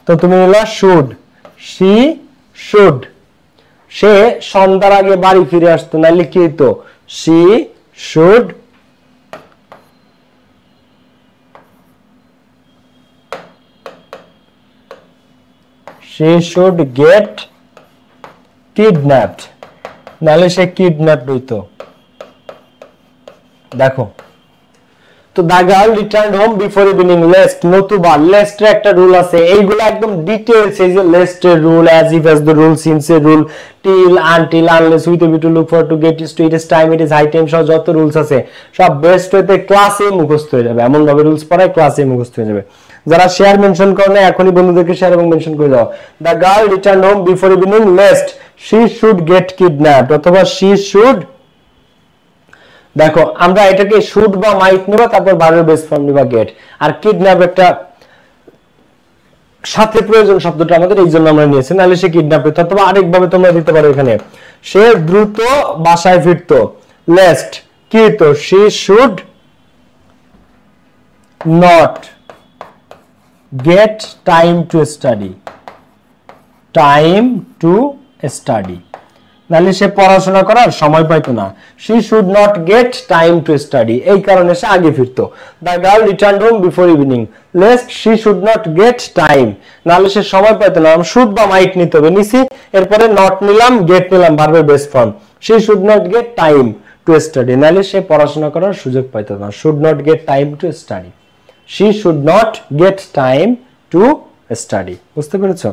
Speaker 1: তো তুমি নিলা শুড, শি শুড, সে সন্ধ্যার আগে বাড়ি ফিরে আসতো, নাহলে কি হইতো? She should she should get kidnapped, নালে সে কিডন্যাপড হইতো। দেখো তো the girl returned home before evening lest, নতুবা lest এর একটা রুল আছে, এইগুলো একদম ডিটেইলস, এই যে lest এর rule, as if as the rule, since এর rule, till, until, unless, with a bit to look for, to get, to it is time, it is high time, সব যত রুলস আছে সব বেস্ট হইতে ক্লাসে মুখস্থ হয়ে যাবে, এমন ভাবে রুলস পড়ায় ক্লাসে মুখস্থ হয়ে যাবে। যারা শেয়ার মেনশন করে না এখনই বন্ধুদেরকে শেয়ার এবং মেনশন করে দাও। the girl returned home before evening lest she should get kidnapped, অথবা she should, দেখো আমরা এটাকে শুড বা মাইট নিবা, তারপর ভার্বের বেস ফর্ম নিবা গেট, আর কিডন্যাপ একটা সাথে প্রয়োজন শব্দটা আমাদের এই জন্য আমরা নিয়েছি, নাহলে সে কিডন্যাপ হতো। অথবা আরেকভাবে তোমরা দিতে পারো এখানে সে দ্রুত বাসায় ফিরতো, লেস্ট কি তো she should not get time to study, time to study, নাহলে সে পড়াশোনা করার সময় পাইতো না। she should not get time to study, এই কারণে সে আগে ফিরতো। the girl returned home before evening lest she should not get time, নাহলে সে সময় পাইতো না। should বা might নিতে হবে, নিছি, এরপরে not নিলাম, get নিলাম, ভার্বের base form. she should not get time to study, নাহলে সে পড়াশোনা করার সুযোগ পাইতো না। should not get time to study, she should not get time to study, বুঝতে পেরেছো?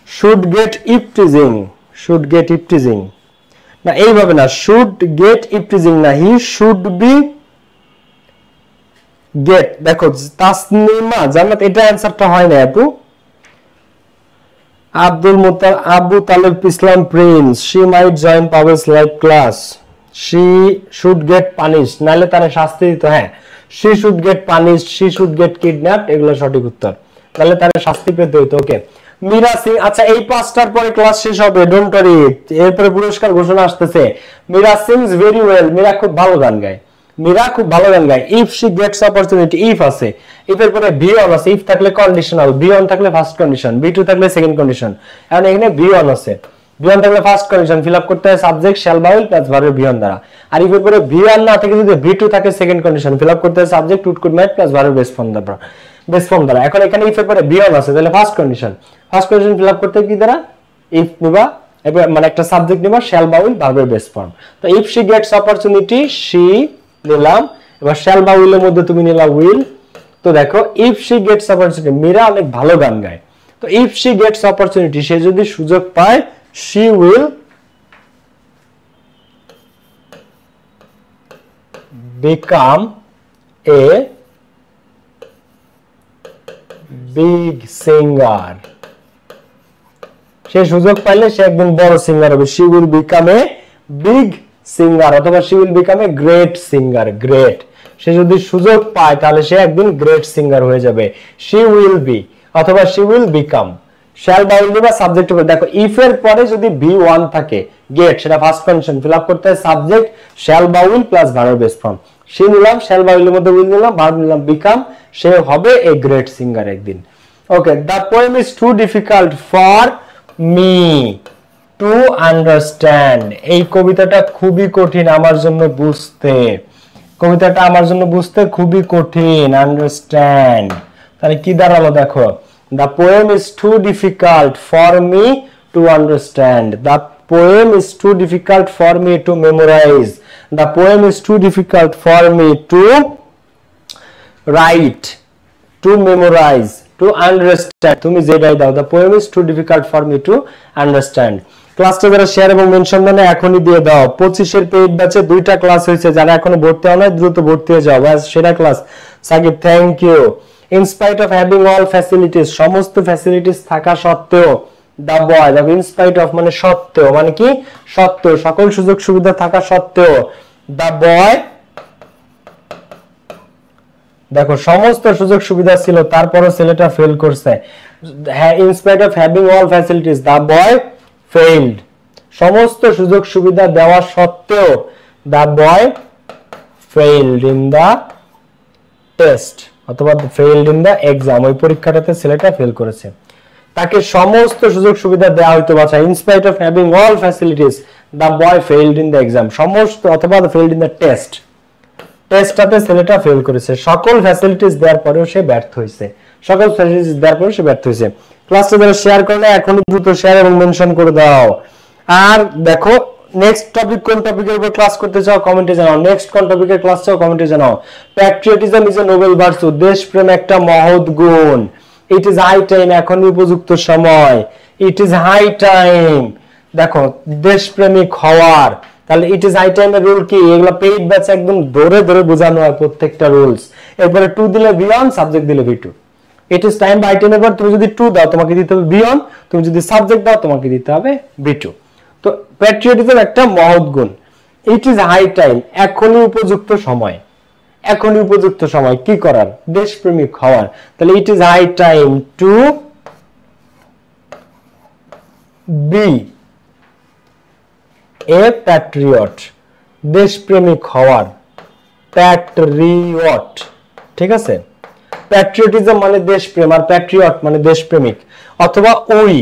Speaker 1: should get if teasing, should get if teasing না, এইভাবে না, should get if teasing না, he should be get, দেখো তাসনিমা জান্নাত এটা অ্যানসারটা হয় না আপু। আবু তালেব ইসলাম Prince, she might join Pavel's live class, she should get punished, নালে তারে শাস্তি দিত। হ্যাঁ, she should get punished, she should get kidnapped, এগুলো সঠিক উত্তর, তাহলে তারে শাস্তি পেতে হইতো। ওকে, মীরা সিং, আচ্ছা এই পাঁচটার পরে ক্লাস শেষ হবে, ডোন্ট ওয়ারি, এরপরে পুরস্কার ঘোষণা আসতেছে। Meera sings very well, Meera খুব ভালো গান গায়, মীরা খুব ভালো গান গায়। If she gets opportunity, if আছে, ইফ এর পরে ভি অন আছে, ইফ থাকলে কন্ডিশনাল, ভি অন থাকলে ফার্স্ট কন্ডিশন, ভি টু থাকলে সেকেন্ড কন্ডিশন, এখন এখানে ভি অন আছে, ভি অন থাকলে ফার্স্ট কন্ডিশন ফিল আপ করতে হয় সাবজেক্ট শ্যাল বাউল প্লাস ভার্বের ভি অন দ্বারা, আর ইফ এর পরে ভি অন না থেকে যদি ভি টু থাকে সেকেন্ড কন্ডিশন ফিল আপ করতে হয় subject would could might plus ভার্বের বেস ফর্ম দ্বারা, বেস ফর্ম দ্বারা। এখন এখানে ইফ এর পরে ভি অন আছে, তাহলে ফার্স্ট কন্ডিশন ফিল আপ করতে কি দ্বারা, ইফ নিবা, এবার মানে একটা সাবজেক্ট নিবা, শ্যাল বাউল ভার্বের বেস ফর্ম। তো if she gets opportunity, she নিলাম, এবার শ্যাল বাউলের মধ্যে তুমি নিলা উইল। তো দেখো if she gets opportunity, Meera অনেক ভালো গান গায়, তো ইফ শি গেটস অপরচুনিটি, সে যদি সুযোগ পায়, she will become a big singer, সে সুযোগ পাইলে সে একদিন বড় সিঙ্গার হবে। she will become a big singer, অথবা she will become a great singer, great, সে যদি সুযোগ পায় তাহলে সে একদিন গ্রেট সিঙ্গার হয়ে যাবে। she will be অথবা she will become, shall বাউল দিবা সাবজেক্ট উপর। দেখো ইফ এর পরে যদি be1 থাকে, get সেটা ফার্স্ট কন্ডিশন ফিল আপ করতে হয় সাবজেক্ট শ্যাল বাউল প্লাস ভার্ব বেস ফর্ম। সে নিলাম, শ্যাল বাউলের মধ্যে উইল নিলাম, ভার্ব নিলাম become, সে হবে এ গ্রেট সিঙ্গার একদিন। ওকে, the poem is too difficult for me to understand, এই কবিতাটা খুবই কঠিন আমার জন্য বুঝতে, কবিতাটা আমার জন্য বুঝতে খুবই কঠিন, আন্ডারস্ট্যান্ড, তাহলে কি দাঁড়ালো দেখো, the poem is too difficult for me to understand, the poem is too difficult for me to memorize, the poem is too difficult for me to write, to memorize, to understand, তুমি যেটাই দাও, the poem is too difficult for me to understand। ক্লাসটা যারা share এবং mention দেন এখনই দিয়ে দাও। 25 এর পেইড ব্যাচে 2টা ক্লাস হয়েছে, যারা এখনো ভর্তি হও না দ্রুত ভর্তি হয়ে যাও, বাস সেটা class. Sakib thank you. In spite of having all facilities, সমস্ত ফ্যাসিলিটিস থাকা সত্ত্বেও, দা বয়, দেখো ইন স্পাইট অফ মানে সত্ত্বেও, মানে কি সত্ত্বেও, সকল সুযোগ সুবিধা থাকা সত্ত্বেও, দা বয়, দেখো সমস্ত সুযোগ সুবিধা ছিল তারপরও ছেলেটা ফেল করছে। In spite of having all facilities the boy failed, সমস্ত সুযোগ সুবিধা দেওয়া সত্ত্বেও the boy failed in the test, অথবা ফেইলড ইন দ্য এক্সাম, ওই পরীক্ষাটাতে ছেলেটা ফেল করেছে। তাকে সমস্ত সুযোগ সুবিধা দেওয়া হইতো, বাচ্চা in spite of having all facilities the boy failed in the exam, সমস্ত, অথবা ফেইলড ইন দ্য টেস্ট, টেস্টটাতে ছেলেটা ফেল করেছে। সকল ফ্যাসিলিটিস দেওয়ার পরেও সে ব্যর্থ হয়েছে, সকল ফ্যাসিলিটিস দেওয়ার পরেও সে ব্যর্থ হয়েছে। ক্লাসটা যারা শেয়ার করে না এখনই দ্রুত শেয়ার এবং মেনশন করে দাও। আর দেখো নেক্সট টপিক কোন টপিকের উপর ক্লাস করতে চাও কমেন্টে জানাও, নেক্সট কোন টপিকের ক্লাস চাও কমেন্টে জানাও। Patriotism is a noble virtue, দেশপ্রেম একটা মহৎ গুণ। ইট ইজ হাই টাইম, এখনই উপযুক্ত সময়। ইট ইজ হাই টাইম, দেখো দেশপ্রেমিক হওয়ার, তাহলে ইট ইজ হাই টাইম এর রুল কি, এগুলো পেইড ব্যাচ একদম ধরে ধরে বোঝানো হয় প্রত্যেকটা রুলস। এরপরে টু দিলে বিয়ন, সাবজেক্ট দিলে ভি2। It is time by time, এবার তুমি যদি টু দাও তোমাকে দিতে হবে বিয়ন, তুমি যদি সাবজেক্ট দাও তোমাকে দিতে হবে ভি2। তো প্যাট্রিয়টিজম একটা মহৎ গুণ। ইট ইজ হাই টাইম, এখনই উপযুক্ত সময়। এখনই উপযুক্ত সময় কি করার, দেশপ্রেমিক হওয়ার। তাহলে it is high time to be a patriot, দেশপ্রেমিক হওয়ার, প্যাট্রিয়ট। ঠিক আছে, প্যাট্রিয়টিজম মানে দেশপ্রেম আর প্যাট্রিয়ট মানে দেশপ্রেমিক। অথবা we,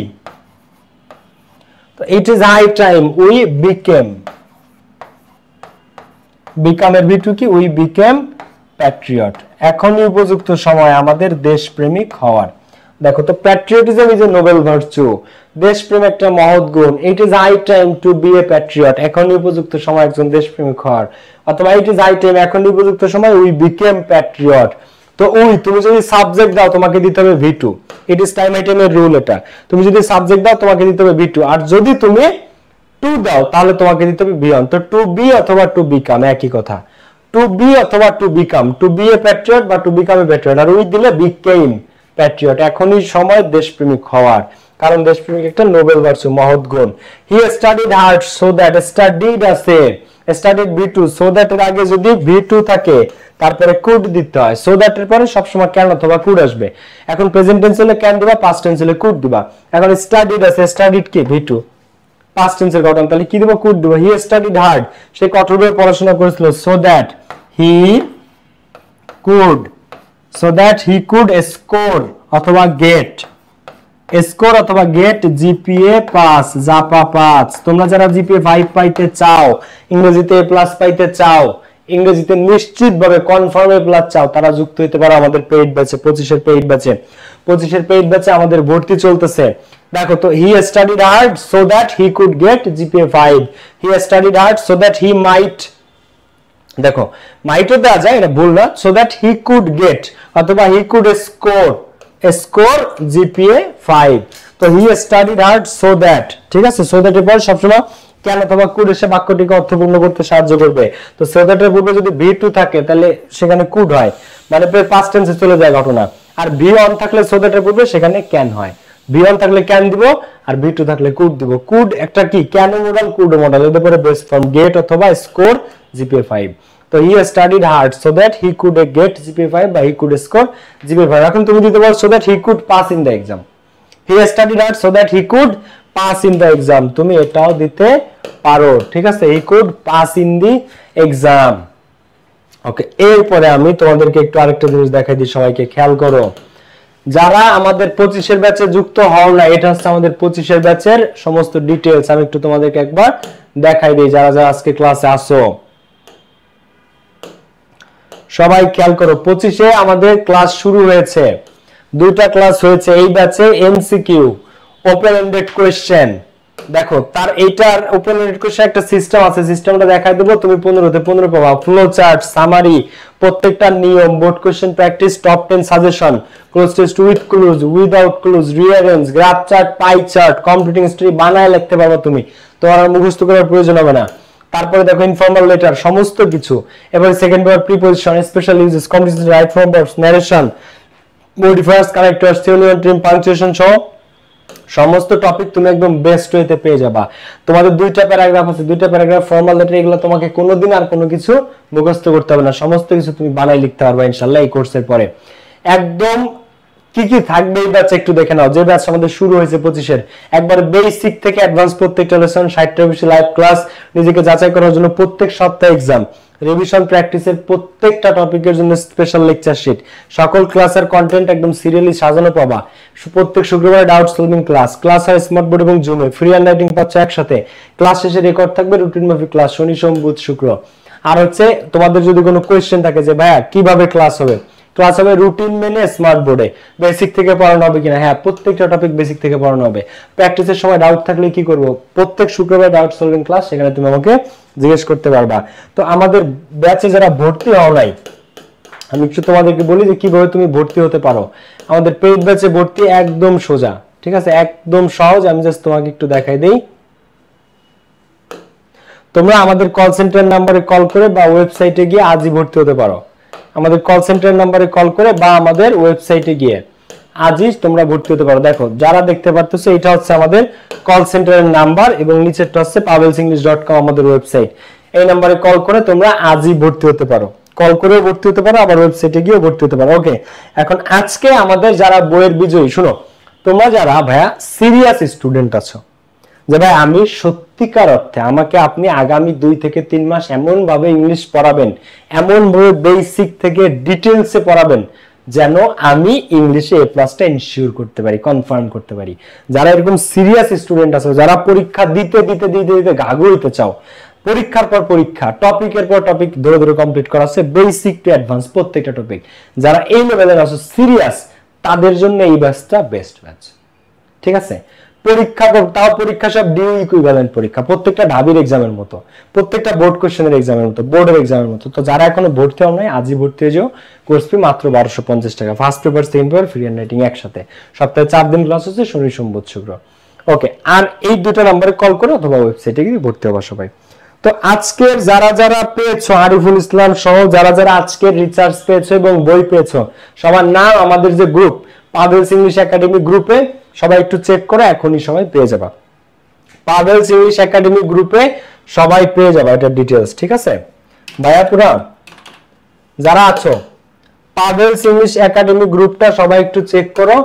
Speaker 1: it is high time we became, বিকামের ভি2 কি, উই বিকেম প্যাট্রিয়ট, এখনই উপযুক্ত সময় আমাদের দেশপ্রেমিক হওয়ার। দেখো তো patriotism is a noble virtue, দেশপ্রেম একটা মহৎ গুণ। It is high time to be a patriot, এখনই উপযুক্ত সময় একজন দেশপ্রেমিক হওয়ার। অথবা ইট ইজ হাই টাইম, এখনই উপযুক্ত সময় উই বিকেম প্যাট্রিয়ট। তো উই, তুমি যদি সাবজেক্ট দাও তোমাকে দিতে হবে ভি2। ইট ইজ টাইম আইটেমের রুল এটা, তুমি যদি সাবজেক্ট দাও তোমাকে দিতে হবে ভি2, আর যদি তুমি টু দাও তাহলে তোমাকে দিতে হবে বিয়ন। তো টু বি অথবা টু বিকাম একই কথা, টু বি অথবা to become, to be a patriot বা টু বিকাম এ প্যাট্রিয়ট। আর উই দিলে বিকেম প্যাট্রিয়ট, এখনই সময় দেশপ্রেমিক হওয়ার, কারণ দেশপ্রেমিক একটা নোবেল ভার্চু, মহৎ গুণ। হি studied hard so that, studied আছে, স্টাডিড ভি2, সো দ্যাট এর আগে যদি ভি2 থাকে তারপরে কুড দিতে হয়। সো দ্যাট এর পরে সবসময় ক্যান অথবা কুড আসবে। এখন প্রেজেন্ট টেন্স হলে ক্যান দিবা, পাস্ট টেন্স হলে কুড দিবা। এখন স্টাডিড আছে, স্টাডিড কি ভি2, পাস্ট টেন্সের গঠন, তাহলে কি দিব, কুড দিব। হি স্টাডিড হার্ড, সে কঠোরভাবে পড়াশোনা করেছিল, so that he could, so that he could score অথবা গেট, স্কোর অথবা গেট জিপিএ পাস, জাপা 5। তোমরা যারা জিপিএ 5 পাইতে চাও, ইংরেজিতে এ প্লাস পাইতে চাও, ইংরেজিতে নিশ্চিতভাবে কনফার্ম এ প্লাস চাও, তারা যুক্ত হতে পারো আমাদের পেইড ব্যাচে, 25 এর পেইড ব্যাচে। 25 এর পেইড ব্যাচে আমাদের ভর্তি চলতেছে। দেখো তো he studied hard so that he could get GPA 5, he studied hard so that he might, দেখো মাইটও দেওয়া যায়, এটা ভুল না, so that he could get অথবা he could score, score GPA 5। তো he studied hard so that, ঠিক আছে, সো দ্যাট এর পর সবসময় কেন অথবা কুড এসে বাক্যটিকে অর্থপূর্ণ করতে সাহায্য করবে। তো সো দ্যাট এর পূর্বে যদি ভি2 থাকে তাহলে সেখানে কুড হয়, মানে পাস্ট টেন্সে চলে যায় ঘটনা। আর ভি1 থাকলে সো দ্যাট এর পূর্বে সেখানে ক্যান হয়। ভি1 থাকলে ক্যান দিব আর ভি2 থাকলে কুড দিব। কুড একটা কি, ক্যান মডেল, কুড মডেল, এর উপরে বেস ফর্ম গেট অথবা স্কোর জিপিএ 5। তো he studied hard so that he could get GPA 5 বা হি কুড স্কোর জিপিএ 5। এখন তুমি দিতে পারো so that he could pass in the exam, he studied hard so that he could pass in the exam, তুমি এটাও দিতে পারো। ঠিক আছে, he could pass in the exam. Okay, এরপরে আমি তোমাদেরকে একটু আরেকটা জিনিস দেখাই দিই, সবাইকে খেয়াল করো। যারা আমাদের 25 এর ব্যাচে যুক্ত হও না, এটা হচ্ছে আমাদের 25 এর ব্যাচের সমস্ত ডিটেইলস। আমি একটু তোমাদেরকে একবার দেখাই দিই, যারা যারা আজকে ক্লাসে আসো সবাই খেয়াল করো। 25 এ আমাদের ক্লাস শুরু হয়েছে, দুইটা ক্লাস হয়েছে এই ব্যাচে, এমসিকিউ ওপেন এন্ডেড কোশ্চেন। দেখো তার এইটার ওপেন এন্ডেড কোশ্চেন একটা সিস্টেম আছে, সিস্টেমটা দেখাই দেবো, তুমি 15 তে 15 পাবা। ফ্লো চার্ট, সামারি, প্রত্যেকটা নিয়ম, board question practice, top 10 suggestion, cloze test with clues, without clues, rearrange, graph chart, pie chart, completing story বানায় লিখতে পারবে তুমি, তোমার আর মুখস্থ করার প্রয়োজন হবে না। তারপরে দেখো ইনফর্মাল লেটার, সমস্ত কিছু। এবারে second verb, preposition, special uses, competition, right form verbs, narration, modifiers, connectors, synonym, trim, punctuation সহ সমস্ত টপিক তুমি একদম বেস্ট ওয়েতে পেয়ে যাবা। তোমাদের দুইটা প্যারাগ্রাফ আছে, দুইটা প্যারাগ্রাফ ফর্মাল লেটার, এগুলো তোমাকে কোনোদিন আর কোনো কিছু মুখস্থ করতে হবে না, সমস্ত কিছু তুমি বানাই লিখতে পারবে ইনশাআল্লাহ এই কোর্সের পরে। একদম কি কি থাকবে এই ব্যাচ একটু দেখে নাও। যে ব্যাচ আমাদের শুরু হয়েছে 25 এর, একবার বেসিক থেকে অ্যাডভান্স প্রত্যেকটা লেসন, 60টার বেশি লাইভ ক্লাস, নিজেকে যাচাই করার জন্য প্রত্যেক সপ্তাহে এক্সাম, রিভিশন প্র্যাকটিসের প্রত্যেকটা টপিকের জন্য স্পেশাল লেকচার শিট, সকল ক্লাসের কন্টেন্ট একদম সিরিয়ালি সাজানো পাবা। প্রত্যেক শুক্রবার ডাউট সলভিং ক্লাস, ক্লাস হয় স্মার্ট বোর্ড এবং জুমে, ফ্রি হ্যান্ড রাইটিং পাচ্ছ একসাথে, ক্লাস শেষে রেকর্ড থাকবে রুটিন মাফিক ক্লাস, শনি সোম বুধ শুক্র। আর হচ্ছে তোমাদের যদি কোনো কোয়েশ্চেন থাকে যে ভাইয়া কিভাবে ক্লাস হবে, ক্লাস হবে রুটিন মেনে স্মার্ট বোর্ডে। বেসিক থেকে পড়ানো হবে কিনা? হ্যাঁ, প্রত্যেকটা টপিক বেসিক থেকে পড়ানো হবে। প্র্যাকটিসের সময় ডাউট থাকলে কি করব, প্রত্যেক শুক্রবার ডাউট সলভিং ক্লাস, সেখানে তুমি আমাকে জিজ্ঞেস করতে পারবা। তো আমাদের ব্যাচে যারা ভর্তি হও নাই, আমি একটু তোমাদেরকে বলি যে কিভাবে তুমি ভর্তি হতে পারো। আমাদের পেইড ব্যাচে ভর্তি একদম সোজা, ঠিক আছে, একদম সহজ। আমি জাস্ট তোমাকে একটু দেখাই দেই। তোমরা আমাদের কল সেন্টার নাম্বারে কল করে বা ওয়েবসাইটে গিয়ে আজই ভর্তি হতে পারো। আমাদের কল সেন্টার নাম্বারে কল করে বা আমাদের ওয়েবসাইটে গিয়ে আজই তোমরা ভর্তি হতে পারো। দেখো যারা দেখতে পারতেছো, এটা হচ্ছে আমাদের কল সেন্টারের নাম্বার এবং নিচেরটা হচ্ছে pavelsenglish.com আমাদের ওয়েবসাইট। এই নাম্বারে কল করে তোমরা আজই ভর্তি হতে পারো, কল করে ভর্তি হতে পারো, আবার ওয়েবসাইটে গিয়ে ভর্তি হতে পারো। ওকে, এখন আজকে আমাদের যারা বইয়ের বিজয়ী, শুনো, তোমরা যারা ভাইয়া সিরিয়াস স্টুডেন্ট আছো, যে ভাই আমি সত্যিকার অর্থে আমাকে আপনি আগামী 2 থেকে 3 মাস এমন ভাবে ইংলিশ পড়াবেন, এমন ভাবে বেসিক থেকে ডিটেইলসে পড়াবেন যেন আমি ইংলিশে এ প্লাসটা ইনশিওর করতে পারি, কনফার্ম করতে পারি। যারা এরকম সিরিয়াস স্টুডেন্ট আছে, যারা পরীক্ষা দিতে দিতে দিতে দিতে ঘাঘু হইতে চাও, পরীক্ষার পর পরীক্ষা, টপিকের পর টপিক ধরে ধরে কমপ্লিট করা আছে, বেসিক টু অ্যাডভান্স প্রত্যেকটা টপিক, যারা এই লেভেলের আছে সিরিয়াস, তাদের জন্য এই ব্যাচটা বেস্ট ব্যাচ। ঠিক আছে, পরীক্ষা তাও পরীক্ষা সব ডিউ ইকুইভ্যালেন্ট পরীক্ষা, প্রত্যেকটা ঢাবির এক্সামের মতো, প্রত্যেকটা বোর্ড কোশ্চেনের এক্সামের মতো, বোর্ডের এক্সামের মতো। তো যারা এখনো ভর্তি হও নাই, আজই ভর্তি হয়ে যাও। কোর্স ফি মাত্র 1250 টাকা, first paper second paper free hand writing একসাথে, সপ্তাহে 4 দিন ক্লাস হচ্ছে, শনি সোমবার শুক্র। ওকে, আর এই দুটো নম্বরে কল করে অথবা ওয়েবসাইটে গিয়ে ভর্তি হবা সবাই। তো আজকের যারা যারা পেয়েছো, আরিফুল ইসলাম সহ যারা যারা আজকের রিচার্জ পেয়েছো এবং বই পেয়েছো, সবার নাম আমাদের যে গ্রুপ পাভেলস ইংলিশ একাডেমি গ্রুপে সবাই একটু চেক করে এখনই সবাই পেয়ে যাবা। পাভেলস ইংলিশ একাডেমি গ্রুপে সবাই পেয়ে যাবা এটা ডিটেইলস। ঠিক আছে ভাইয়া, পুরা যারা আছো পাভেলস ইংলিশ একাডেমি গ্রুপটা সবাই একটু চেক করো।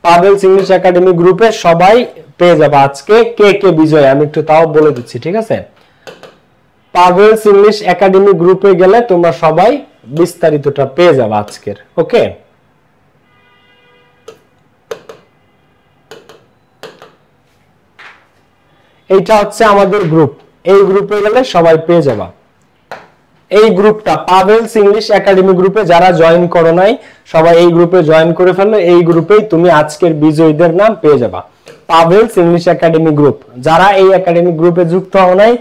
Speaker 1: পাভেলস ইংলিশ একাডেমি গ্রুপে সবাই পেয়ে যাবা। আজকে কে কে বিজয় আমি একটু তাও বলে দিচ্ছি। ঠিক আছে, পাভেলস ইংলিশ একাডেমি গ্রুপে গেলে তোমরা সবাই বিস্তারিতটা পেয়ে যাবে আজকের। ওকে, এইটা হচ্ছে আমাদের গ্রুপ, এই গ্রুপে গেলে সবাই পেয়ে যাবা। এই গ্রুপটা পাভেলস ইংলিশ একাডেমি গ্রুপে যারা জয়েন করো নাই সবাই এই গ্রুপে জয়েন করে ফেললো। এই গ্রুপেই তুমি আজকের বিজয়ীদের নাম পেয়ে যাবা। পাভেলস ইংলিশ একাডেমি গ্রুপ, যারা এই একাডেমি গ্রুপে যুক্ত হও নাই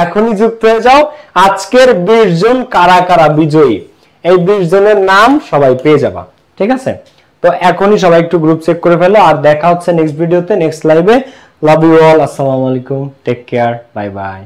Speaker 1: এখনই যুক্ত হয়ে যাও। আজকের 20 জন কারা কারা বিজয়ী, এই 20 জনের নাম সবাই পেয়ে যাবা। ঠিক আছে, তো এখনই সবাই একটু গ্রুপ চেক করে ফেলো। আর দেখা হচ্ছে নেক্সট ভিডিওতে, নেক্সট লাইভে। লাভ ইউ অল, আসসালামু আলাইকুম, টেক কেয়ার, বাই বাই।